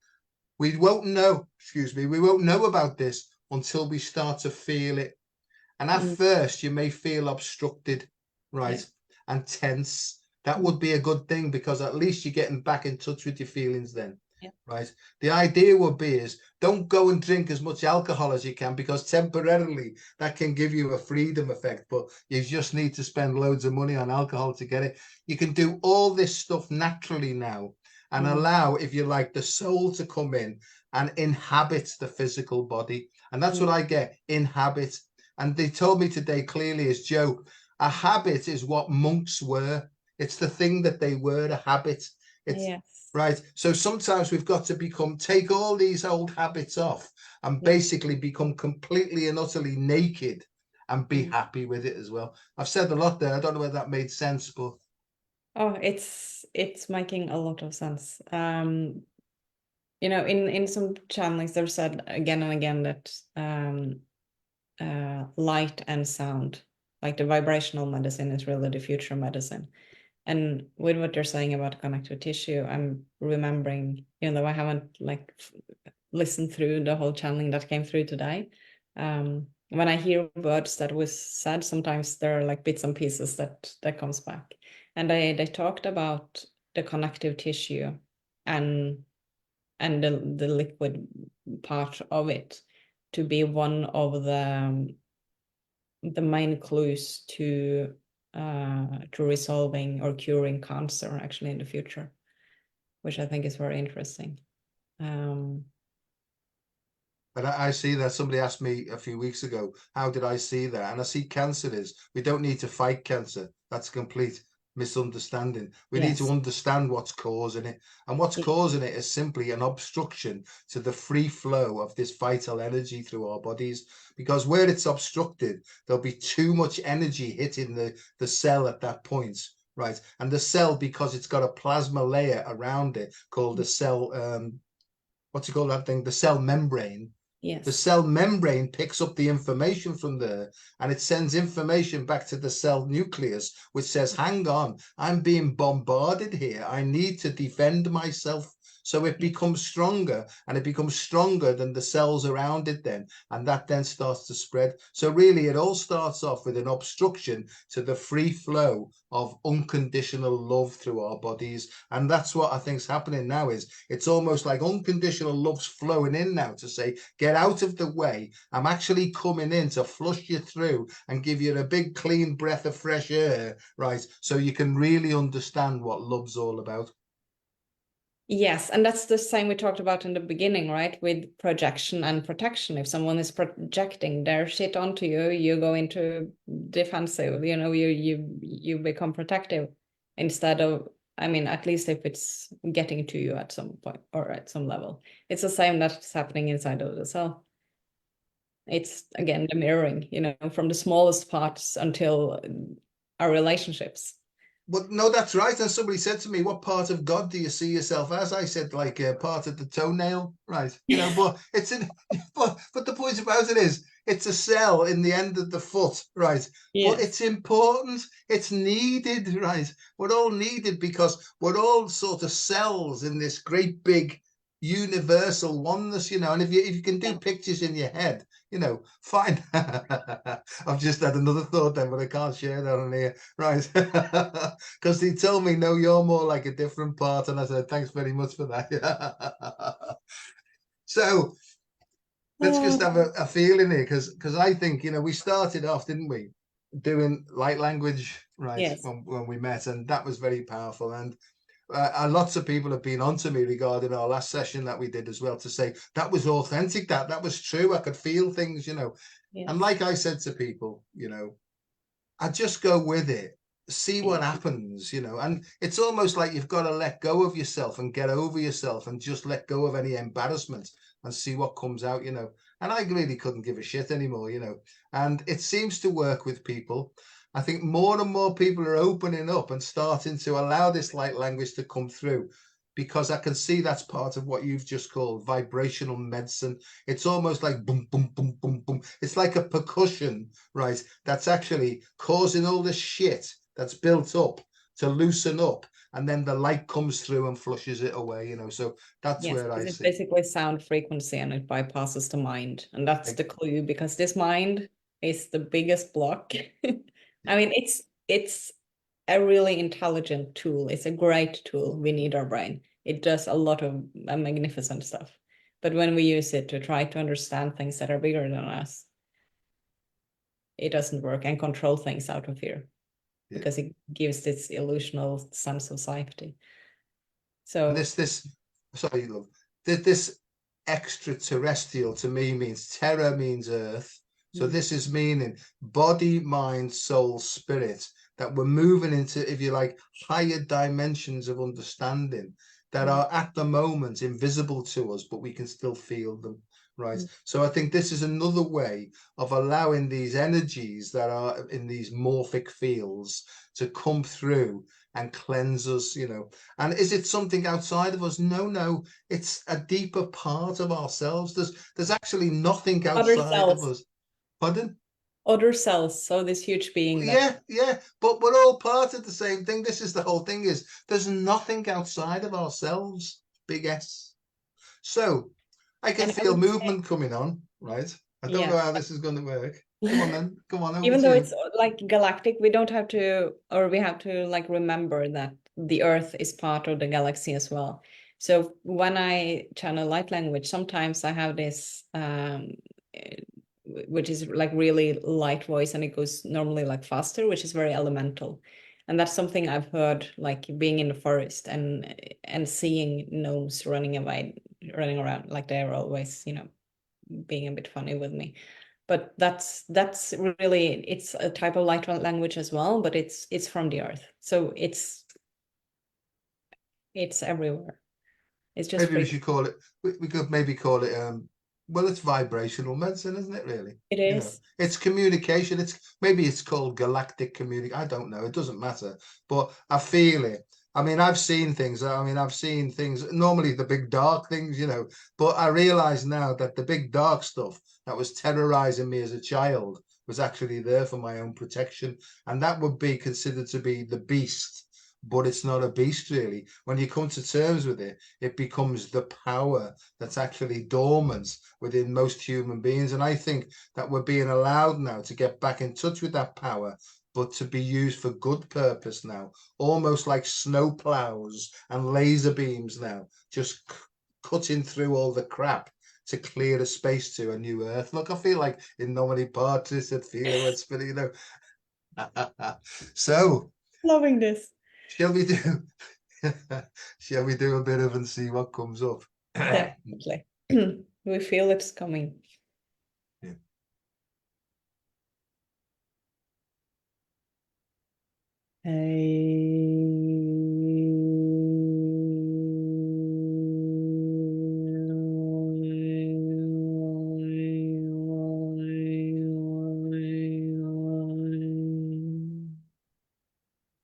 We won't know, we won't know about this until we start to feel it. And at first, you may feel obstructed, right, and tense. That would be a good thing, because at least you're getting back in touch with your feelings then, right? The idea would be is don't go and drink as much alcohol as you can, because temporarily that can give you a freedom effect, but you just need to spend loads of money on alcohol to get it. You can do all this stuff naturally now and allow, if you like, the soul to come in and inhabit the physical body. And that's what I get, inhabit. And they told me today clearly, as Joe, a habit is what monks were. It's the thing that they were, a habit. It's right. So sometimes we've got to take all these old habits off and basically become completely and utterly naked and be happy with it as well. I've said a lot there. I don't know whether that made sense, but oh, it's making a lot of sense. You know, in some channelings they've said again and again that light and sound, like the vibrational medicine, is really the future medicine. And with what you're saying about connective tissue, I'm remembering, even though I haven't like listened through the whole channeling that came through today, when I hear words that was said, sometimes there are like bits and pieces that comes back. And they talked about the connective tissue and the liquid part of it to be one of the main clues to resolving or curing cancer actually in the future, which I think is very interesting. And I see that. Somebody asked me a few weeks ago, how did I see that? And I see cancer is, we don't need to fight cancer. That's complete misunderstanding. We need to understand what's causing it. And what's causing it is simply an obstruction to the free flow of this vital energy through our bodies. Because where it's obstructed, there'll be too much energy hitting the cell at that point, right? And the cell, because it's got a plasma layer around it called the cell, what's it called, that thing? The cell membrane. The Yes. cell membrane picks up the information from there and it sends information back to the cell nucleus, which says, hang on, I'm being bombarded here. I need to defend myself. So it becomes stronger, and it becomes stronger than the cells around it then. And that then starts to spread. So really, it all starts off with an obstruction to the free flow of unconditional love through our bodies. And that's what I think is happening now. Is it's almost like unconditional love's flowing in now to say, get out of the way. I'm actually coming in to flush you through and give you a big clean breath of fresh air, right? So you can really understand what love's all about. Yes, and that's the same we talked about in the beginning, right? With projection and protection. If someone is projecting their shit onto you, you go into defensive, you become protective instead of, I mean, at least if it's getting to you at some point or at some level. It's the same that's happening inside of the cell. It's again the mirroring, from the smallest parts until our relationships. But no, that's right. And somebody said to me, what part of God do you see yourself as? I said, like part of the toenail, right? But it's in, but the point about it is, it's a cell in the end of the foot, right? But Yes. it's important. It's needed, right? We're all needed because we're all sort of cells in this great big universal oneness, And if you can do pictures in your head, fine. I've just had another thought then, but I can't share that on here, right? Because he told me, no, you're more like a different part, and I said, thanks very much for that. So let's just have a feeling here, because I think, we started off, didn't we, doing light language, right, Yes. when we met, and that was very powerful. And lots of people have been on to me regarding our last session that we did as well, to say that was authentic, that was true. I could feel things, Yes. And like I said to people, I just go with it, see what happens, And it's almost like you've got to let go of yourself and get over yourself and just let go of any embarrassment and see what comes out, And I really couldn't give a shit anymore, And it seems to work with people. I think more and more people are opening up and starting to allow this light language to come through, because I can see that's part of what you've just called vibrational medicine. It's almost like boom, boom, boom, boom, boom. It's like a percussion, right? That's actually causing all the shit that's built up to loosen up. And then the light comes through and flushes it away, So that's where I It's see. basically sound frequency and it bypasses the mind. And that's the clue, because this mind is the biggest block. I mean, it's a really intelligent tool. It's a great tool. We need our brain. It does a lot of magnificent stuff. But when we use it to try to understand things that are bigger than us, it doesn't work, and control things out of fear, because it gives this illusional sense of safety. So and sorry, love, this extraterrestrial to me means terra means earth. So this is meaning body, mind, soul, spirit, that we're moving into, if you like, higher dimensions of understanding that are at the moment invisible to us, but we can still feel them, right? So I think this is another way of allowing these energies that are in these morphic fields to come through and cleanse us, And is it something outside of us? No, it's a deeper part of ourselves. There's actually nothing outside of us. Pardon? Other cells, so this huge being that... yeah, but we're all part of the same thing. This is the whole thing, is there's nothing outside of ourselves, big S. So I can feel movement coming on, right? I don't know how this is going to work. Come on then, come on. Even though it's like galactic, we don't have to, or we have to like remember that the Earth is part of the galaxy as well. So when I channel light language, sometimes I have this which is like really light voice, and it goes normally like faster, which is very elemental. And that's something I've heard, like being in the forest and seeing gnomes running around, like they're always, being a bit funny with me. But that's really, it's a type of light language as well, but it's from the earth. So it's everywhere. It's just maybe we should call it, we could maybe call it Well, it's vibrational medicine, isn't it? Really, It is. It's communication. Maybe it's called galactic communication. I don't know. It doesn't matter. But I feel it. I mean, I've seen things. I've seen things. Normally, the big dark things, But I realize now that the big dark stuff that was terrorizing me as a child was actually there for my own protection, and that would be considered to be the beast. But it's not a beast, really. When you come to terms with it, it becomes the power that's actually dormant within most human beings. And I think that we're being allowed now to get back in touch with that power, but to be used for good purpose now, almost like snow plows and laser beams now, just cutting through all the crap to clear a space to a new earth. Look, I feel like in Nomini Partis and feeling what's spinning, So, Loving this. shall we do shall we do a bit of and see what comes up? Definitely. We feel it's coming. Yeah.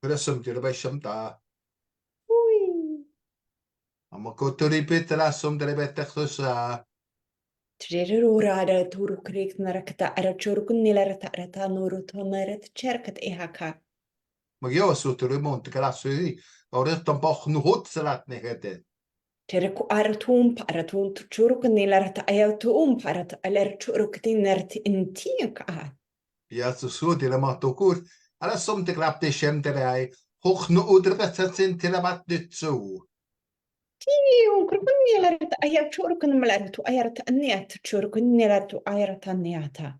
Resum dir bei sham da. Amma ko tori bit rasum dir bei takhsa. Trerurara turukrik narakta ara churkun nilarata rata nuru tonaret cherkat ehaka. Ma jo so tori mont grasu di. Ora tampoch nu hot salat ne hete. Tereku aratum paratun churkun nilarata ayatum parat aler churuktinert intiaka. Ja so dir ma to kur. Ala som te grap de shem der ai. Hoch nu oder betat sind til abat dit so. Tiu kurkun nilarata ayat churkun malaratu ayat aniat churkun nilaratu ayat aniata.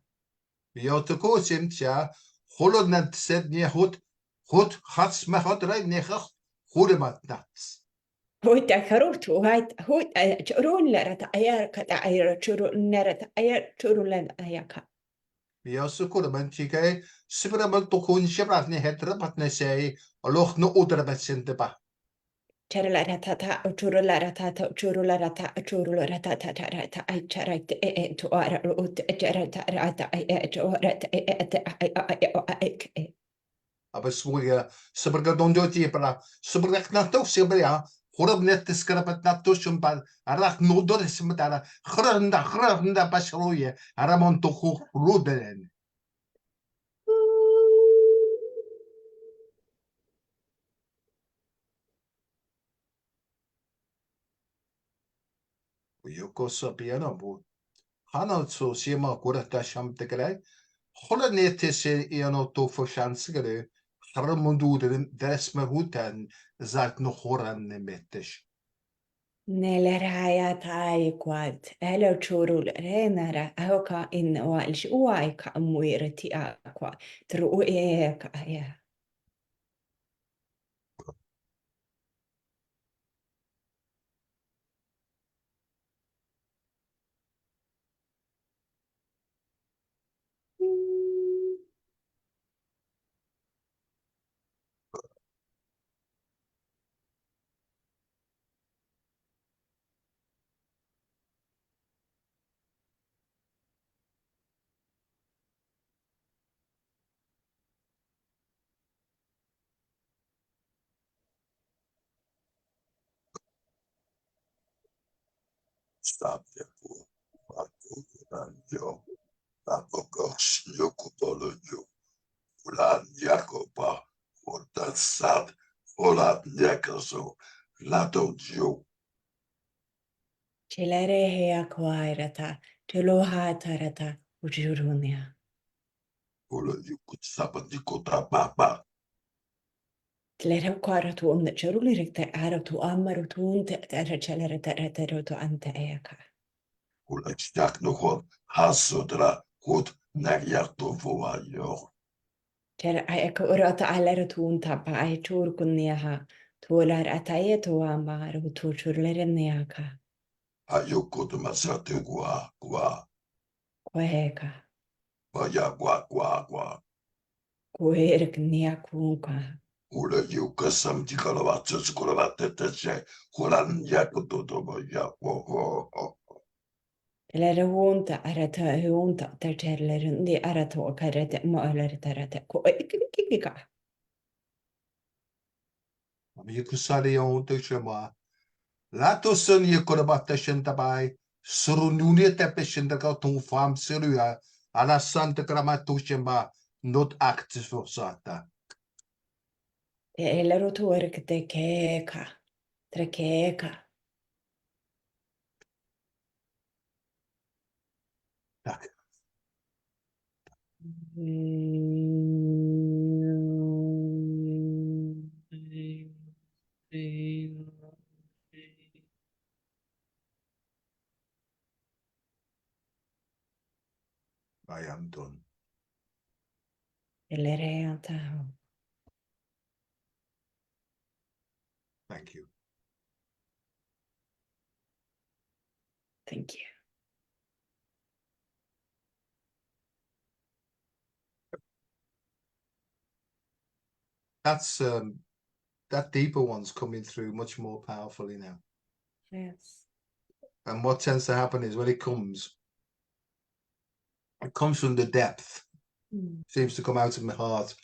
Ja to ko sim tja. Holod net set ne hot hats ma hot rei ne khot. Hode mat nats. Hoit akarutu hoit churun larata ayaka ayat churun narata ayat churun ayaka. Ja so kur man chike. Sibra mal to kun shebrat ne hetra pat ne sei. Aloch nu oder bet sind ba. Charalatata, churularatata, churularata, churularatata, I charat to ara ut charatarata, I chorat. Aber svoja sabrga dondo ti para sabrga nato sabria horab net skrapat nato shumban arak nodor simtara khranda bashruye aramon to rudelen yoko sapiano bu hana so sima kurata sham tekle hola net se iano to for chance gele haramundu desme hutan zalt no horan nemetesh. Neleraya tai quad, elo churul renara, aoka in walsh uaika muirti aqua, through eka. Stop there, yo, Apogos, Yokopolo, Ulan Yakoba, Otan Sad, Olat Yakaso, Lato Joe. Chilere hea quairata, teloha tarata, ujurunia. Ola Yukut Sabatikota Papa. Tlera quaratu the cherulirecte aratu amarutun te ante eaka. Ola Stak Nohon, Hasodra, Hut Nagyato Voayo. Ter aeka urata alerutun tapa ai churkuniaha, tuolar ataeto amaru tu churlereniaka. Ayokot Masate Gua, Queca, Vaya Gua. querc niakunka. Ola Yuka Samtikalavatsa Skolavate, Holan Yakoto, Eller huunta arata huunta terteller di arato karate mo alertarate ko ikika. Mikusari on tushama. Latosun yekorabata shintabai. Surununi tepeshinda ton fam sirua. Ala santa gramatushima. Not active for sata. Eller tuork te keka. Trekeka. Tak. I am done. Thank you. Thank you. That's that deeper one's coming through much more powerfully now. Yes. And what tends to happen is when it comes from the depth. Seems to come out of my heart,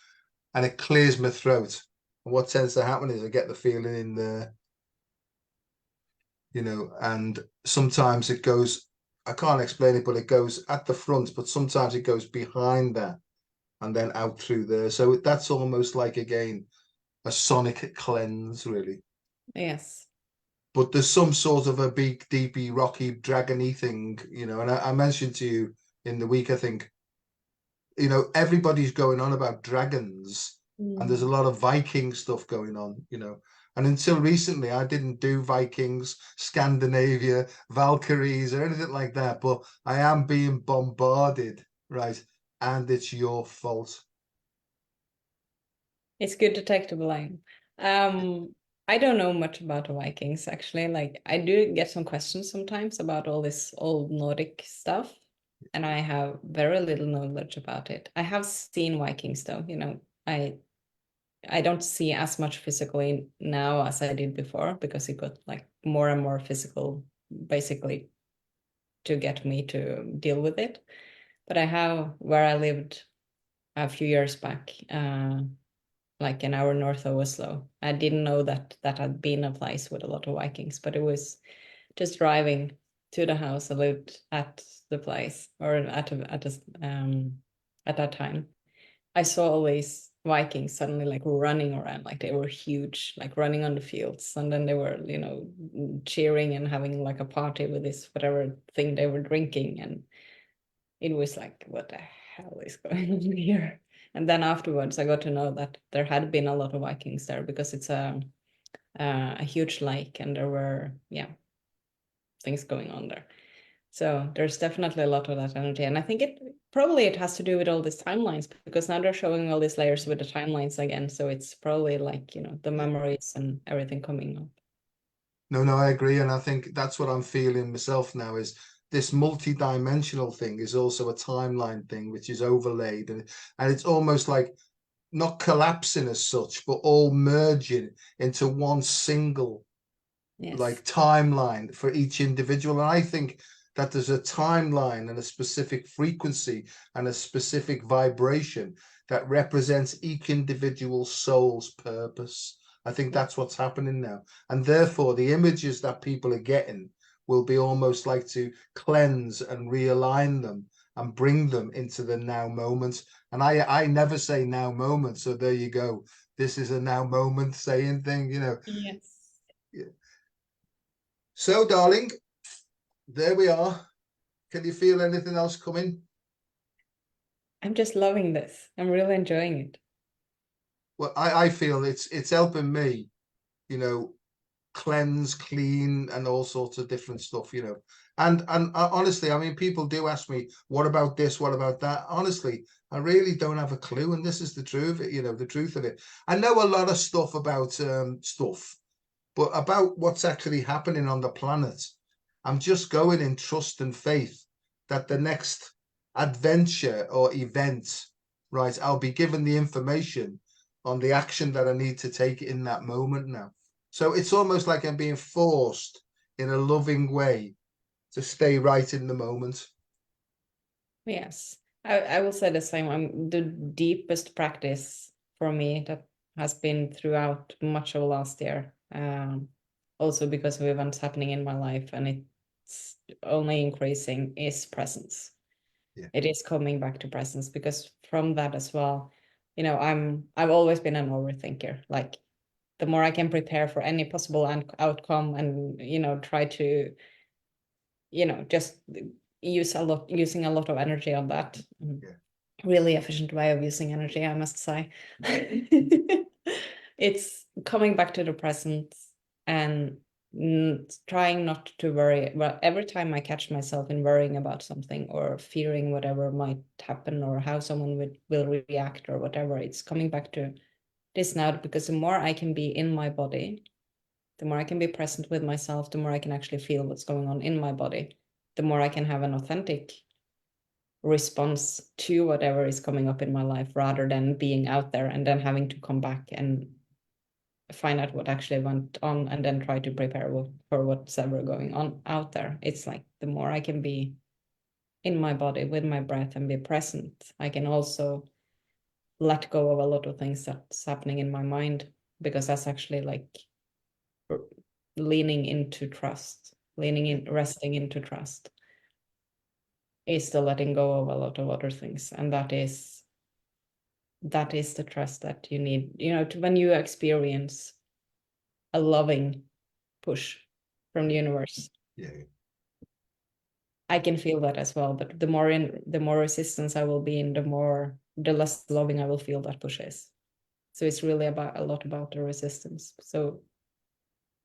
and it clears my throat. And what tends to happen is I get the feeling in there, you know, and sometimes it goes, I can't explain it, but it goes at the front, but sometimes it goes behind that and then out through there. So that's almost like, again, a sonic cleanse, really. Yes. But there's some sort of a big, deepy, rocky, dragony thing, you know, and I mentioned to you in the week, I think, you know, everybody's going on about dragons, and there's a lot of Viking stuff going on, you know. And until recently, I didn't do Vikings, Scandinavia, Valkyries, or anything like that. But I am being bombarded, right? And it's your fault. It's good to take the blame. I don't know much about the Vikings, actually. Like, I do get some questions sometimes about all this old Nordic stuff, and I have very little knowledge about it. I have seen Vikings, though. You know, I don't see as much physically now as I did before, because it got like more and more physical, basically, to get me to deal with it. But I have, where I lived a few years back, like an hour north of Oslo. I didn't know that that had been a place with a lot of Vikings, but it was just driving to the house I lived at the place, or at that time. I saw all these Vikings suddenly like running around, like they were huge, like running on the fields, and then they were, you know, cheering and having like a party with this whatever thing they were drinking, and it was like, what the hell is going on here? And then afterwards, I got to know that there had been a lot of Vikings there, because it's a huge lake, and there were, yeah, things going on there. So there's definitely a lot of that energy. And I think it has to do with all these timelines, because now they're showing all these layers with the timelines again. So it's probably like, you know, the memories and everything coming up. No, I agree. And I think that's what I'm feeling myself now, is this multi-dimensional thing is also a timeline thing, which is overlaid, and it's almost like not collapsing as such, but all merging into one single like timeline for each individual. And I think that there's a timeline and a specific frequency and a specific vibration that represents each individual soul's purpose. I think that's what's happening now. And therefore, the images that people are getting will be almost like to cleanse and realign them and bring them into the now moment. And I never say now moment. So there you go. This is a now moment saying thing, you know. Yes. Yeah. So, darling, there we are. Can you feel anything else coming? I'm just loving this. I'm really enjoying it. Well, I feel it's helping me, you know, cleanse, clean, and all sorts of different stuff, you know. And honestly, I mean, people do ask me, what about this? What about that? Honestly, I really don't have a clue. And this is the truth, you know, the truth of it. I know a lot of stuff about stuff, but about what's actually happening on the planet, I'm just going in trust and faith that the next adventure or event, right, I'll be given the information on the action that I need to take in that moment now. So it's almost like I'm being forced in a loving way to stay right in the moment. Yes, I will say the same. The deepest practice for me that has been throughout much of last year, also because of events happening in my life, and it's only increasing, is presence. Yeah. It is coming back to presence, because from that as well, I've always been an overthinker. Like, the more I can prepare for any possible outcome and try to just using a lot of energy on that. Yeah. Really efficient way of using energy, I must say. It's coming back to the present and trying not to worry. Well, every time I catch myself in worrying about something or fearing whatever might happen or how someone will react or whatever, it's coming back to this now, because the more I can be in my body, the more I can be present with myself, the more I can actually feel what's going on in my body, the more I can have an authentic response to whatever is coming up in my life, rather than being out there and then having to come back and find out what actually went on and then try to prepare for what's ever going on out there. It's like, the more I can be in my body with my breath and be present, I can also let go of a lot of things that's happening in my mind, because that's actually like leaning into trust, resting into trust is the letting go of a lot of other things. And that is the trust that you need, when you experience a loving push from the universe. Yeah. I can feel that as well, but the more resistance I will be in, the less loving I will feel that push is. So it's really a lot about the resistance. So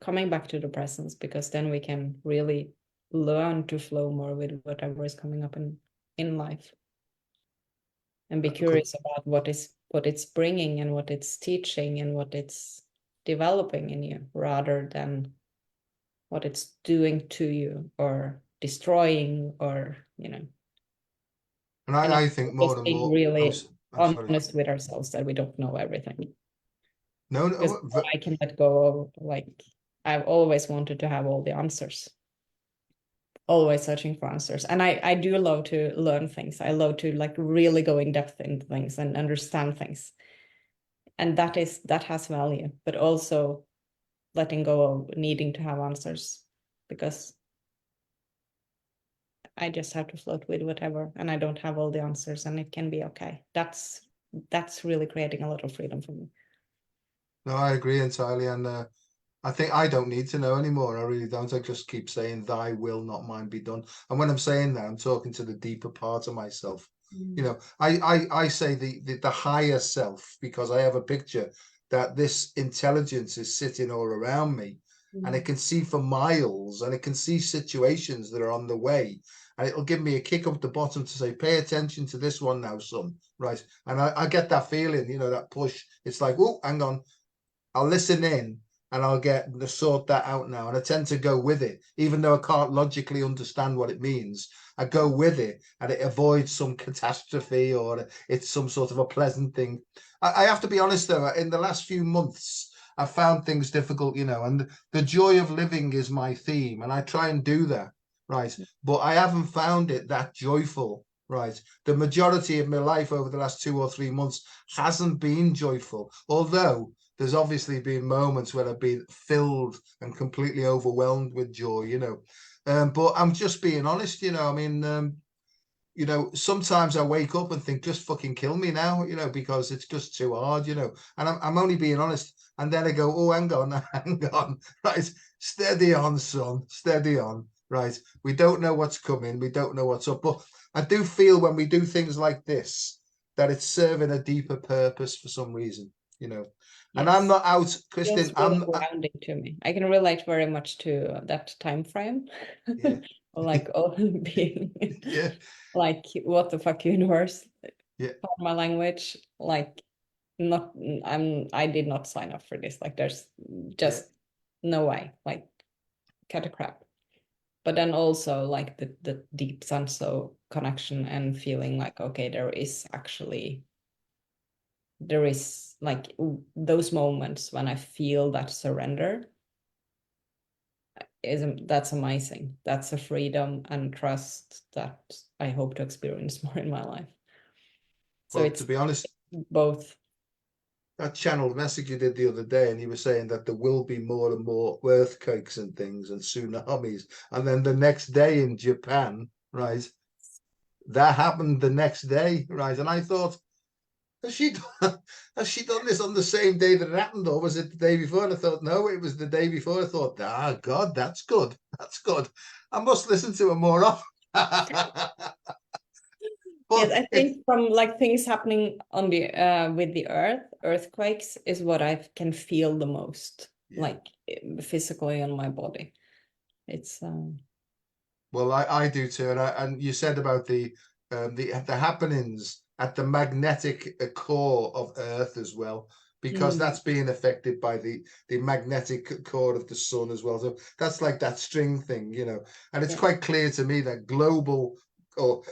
coming back to the presence, because then we can really learn to flow more with whatever is coming up in life, and be curious about what it's bringing and what it's teaching and what it's developing in you, rather than what it's doing to you or destroying, or And I think more just and being more. really I'm sorry. honest with ourselves that we don't know everything. No, Because I can let go of, like, I've always wanted to have all the answers, always searching for answers. And I do love to learn things. I love to, like, really go in depth into things and understand things. And that has value, but also letting go of needing to have answers, because I just have to float with whatever, and I don't have all the answers, and it can be okay. That's really creating a lot of freedom for me. No, I agree entirely. And I think I don't need to know anymore. I really don't. I just keep saying, thy will, not mine, be done. And when I'm saying that, I'm talking to the deeper part of myself. I say the higher self, because I have a picture that this intelligence is sitting all around me, and it can see for miles, and it can see situations that are on the way, and it'll give me a kick up the bottom to say, pay attention to this one now, son. Right. And I get that feeling, that push. It's like, oh, hang on, I'll listen in and I'll get to sort that out now. And I tend to go with it, even though I can't logically understand what it means. I go with it, and it avoids some catastrophe, or it's some sort of a pleasant thing. I have to be honest, though, in the last few months, I found things difficult, and the joy of living is my theme, and I try and do that, right? But I haven't found it that joyful. Right. The majority of my life over the last 2 or 3 months hasn't been joyful, although there's obviously been moments when I've been filled and completely overwhelmed with joy, but I'm just being honest, I mean, sometimes I wake up and think, just fucking kill me now, because it's just too hard, and I'm only being honest. And then I go, oh, hang on, hang on, right? Steady on, son, steady on, right? We don't know what's coming. We don't know what's up. But I do feel when we do things like this, that it's serving a deeper purpose for some reason, And I'm not out, Kristin. Really grounding to me. I can relate very much to that time frame. Yeah. Like, all being Yeah. like, what the fuck, universe? Yeah. Pardon my language. Like, I did not sign up for this. Like, there's just no way. Like, cut a crap. But then also, like, the deep sense of connection and feeling like, okay, there is like those moments when I feel that surrender. that's amazing. That's a freedom and trust that I hope to experience more in my life. So Well, it's to be honest, both. that channeled message you did the other day, and you were saying that there will be more and more earthquakes and things and tsunamis. And then the next day in Japan, right, that happened the next day, right? And I thought, has she done this on the same day that it happened, or was it the day before? And I thought, no, it was the day before. I thought, God, that's good. That's good. I must listen to her more often. Yes, I think from like things happening on the with the earthquakes is what I can feel the most, like physically on my body. It's well, I do too, and you said about the happenings at the magnetic core of Earth as well, because that's being affected by the magnetic core of the sun as well. So that's like that string thing, you know. And it's quite clear to me that global or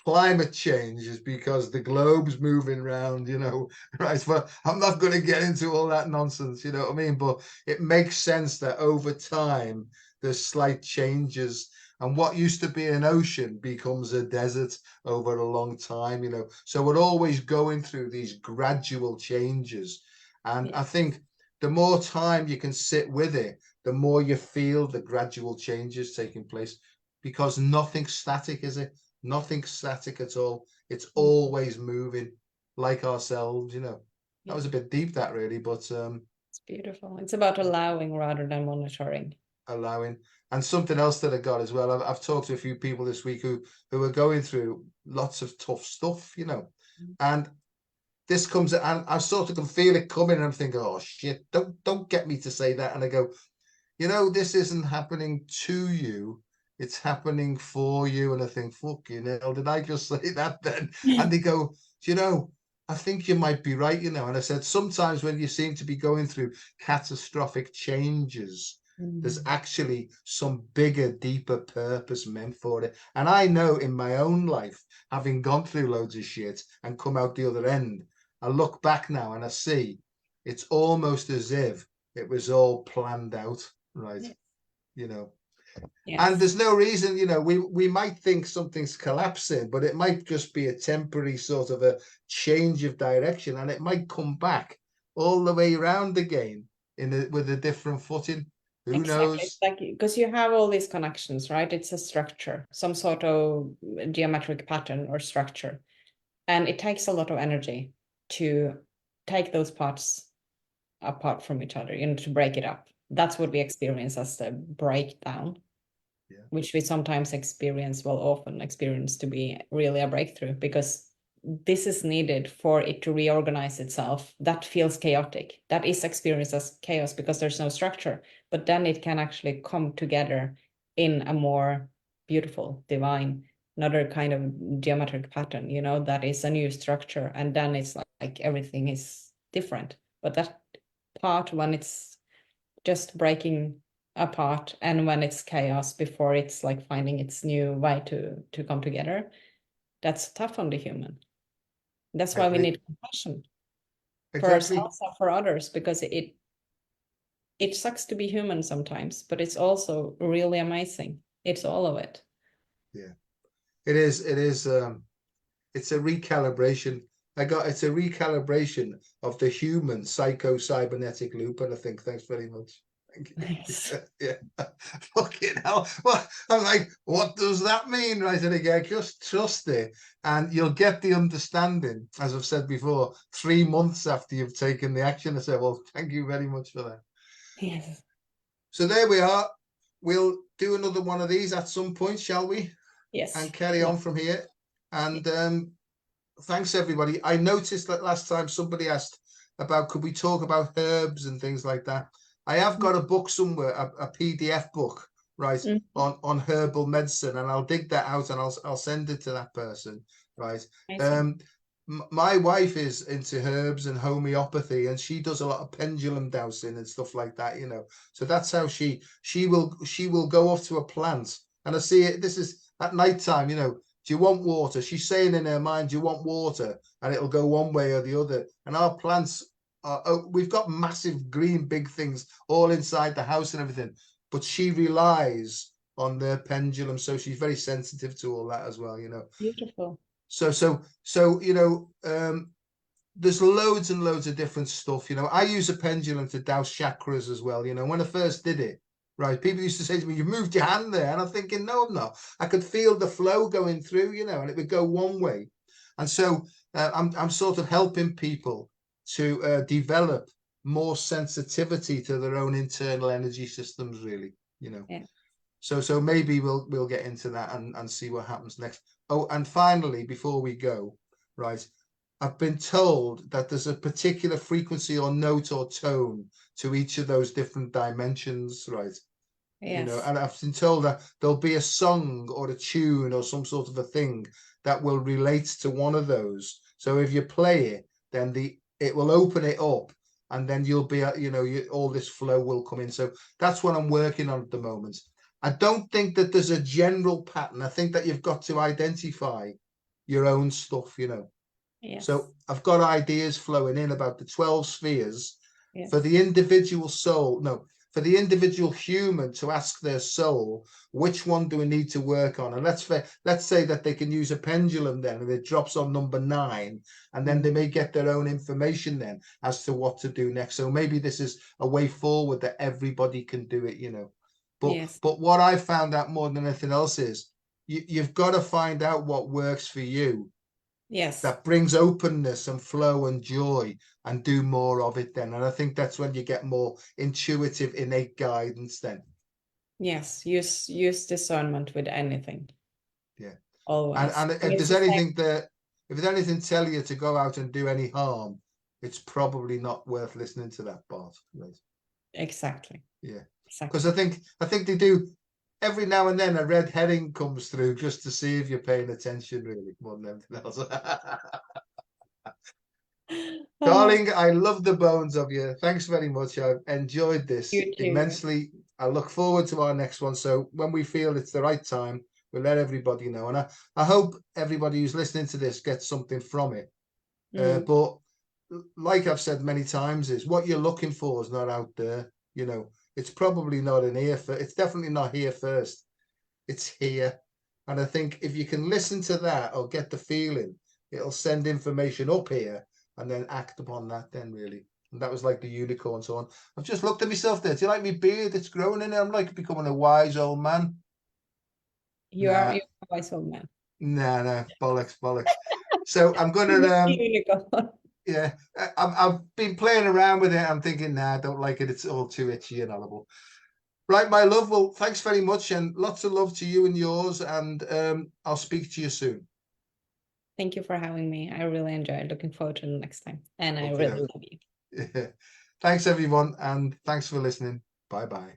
climate change is because the globe's moving around, you know, right? But I'm not going to get into all that nonsense, you know what I mean? But it makes sense that over time there's slight changes, and what used to be an ocean becomes a desert over a long time, you know. So we're always going through these gradual changes, and I think the more time you can sit with it, the more you feel the gradual changes taking place, because nothing's static, is it? Nothing's static at all. It's always moving, like ourselves, you know. That was a bit deep, that really, but it's beautiful. It's about allowing rather than monitoring. Allowing. And something else that I got as well, I've talked to a few people this week who are going through lots of tough stuff, you know. And this comes, and I sort of can feel it coming, and I'm thinking, oh shit, don't get me to say that. And I go, you know, this isn't happening to you, it's happening for you. And I think, fucking hell, did I just say that then? And they go, you know, I think you might be right, you know. And I said, sometimes when you seem to be going through catastrophic changes, there's actually some bigger, deeper purpose meant for it. And I know in my own life, having gone through loads of shit and come out the other end, I look back now and I see it's almost as if it was all planned out, right? You know. And there's no reason, you know, we might think something's collapsing, but it might just be a temporary sort of a change of direction, and it might come back all the way around again with a different footing. Who knows? Exactly, because you have all these connections, right? It's a structure, some sort of geometric pattern or structure, and it takes a lot of energy to take those parts apart from each other, you know, to break it up. That's what we experience as the breakdown. Which we sometimes often experience to be really a breakthrough, because this is needed for it to reorganize itself. That feels chaotic. That is experienced as chaos because there's no structure, but then it can actually come together in a more beautiful, divine, another kind of geometric pattern, you know, that is a new structure. And then it's like everything is different. But that part, when it's just breaking apart and when it's chaos before it's like finding its new way to come together, that's tough on the human. That's why we need compassion for ourselves and for others, because it sucks to be human sometimes, but it's also really amazing. It's all of it. It is it's a recalibration. It's a recalibration of the human psycho-cybernetic loop, and I think, thanks very much. Nice. Fucking hell. Well, I'm like, what does that mean? Right. And again, just trust it, and you'll get the understanding, as I've said before, 3 months after you've taken the action. I said, well, thank you very much for that. Yes. So there we are. We'll do another one of these at some point, shall we? Yes. And carry on from here. And thanks, everybody. I noticed that last time somebody asked about, could we talk about herbs and things like that? I have got a book somewhere, a PDF book, right, on herbal medicine, and I'll dig that out and I'll send it to that person, right? My wife is into herbs and homeopathy, and she does a lot of pendulum dowsing and stuff like that, you know. So that's how she will go off to a plant, and I see it. This is at night time, you know. Do you want water? She's saying in her mind, do you want water? And it'll go one way or the other. And our plants we've got massive green big things all inside the house and everything, but she relies on their pendulum, so she's very sensitive to all that as well, you know. Beautiful. So you know, there's loads and loads of different stuff, you know. I use a pendulum to douse chakras as well, you know. When I first did it, right, people used to say to me, "You've moved your hand there," and I'm thinking, no, I'm not. I could feel the flow going through, you know, and it would go one way. And so I'm sort of helping people to develop more sensitivity to their own internal energy systems, really, you know. Yeah. So maybe we'll get into that and see what happens next. Oh, and finally, before we go, right, I've been told that there's a particular frequency or note or tone to each of those different dimensions, right? Yes. You know, and I've been told that there'll be a song or a tune or some sort of a thing that will relate to one of those. So if you play it, then it will open it up, and then you'll be, you know, all this flow will come in. So that's what I'm working on at the moment. I don't think that there's a general pattern. I think that you've got to identify your own stuff, you know. Yes. So I've got ideas flowing in about the 12 spheres Yes. for the individual soul. No, for the individual human to ask their soul, which one do we need to work on? And let's say that they can use a pendulum then, and it drops on number 9, and then they may get their own information then as to what to do next. So maybe this is a way forward that everybody can do it, you know. But what I found out more than anything else is you've got to find out what works for you. Yes. That brings openness and flow and joy, and do more of it then. And I think that's when you get more intuitive, innate guidance then. Yes. Use discernment with anything. Yeah. Always. And if there's anything tell you to go out and do any harm, it's probably not worth listening to that part. Right? Exactly. Yeah. Exactly. Because I think they do. Every now and then a red herring comes through just to see if you're paying attention, really, more than anything else. Darling, I love the bones of you. Thanks very much. I've enjoyed this You too. immensely. I look forward to our next one. So when we feel it's the right time, we'll let everybody know. And I hope everybody who's listening to this gets something from it. But like I've said many times, is what you're looking for is not out there. You know, it's probably not in here. It's definitely not here first. It's here. And I think if you can listen to that or get the feeling, it'll send information up here and then act upon that then, really. And that was like the unicorn and so on. I've just looked at myself there. Do you like me beard? It's growing in there. I'm like becoming a wise old man. You're a wise old man. No, bollocks. So I'm gonna Unicorn. yeah, I've been playing around with it. I'm thinking, nah, I don't like it. It's all too itchy and horrible. Right, my love. Well, thanks very much, and lots of love to you and yours. And I'll speak to you soon. Thank you for having me. I really enjoyed. Looking forward to the next time. And I Okay. really love you. Thanks, everyone, and thanks for listening. Bye-bye.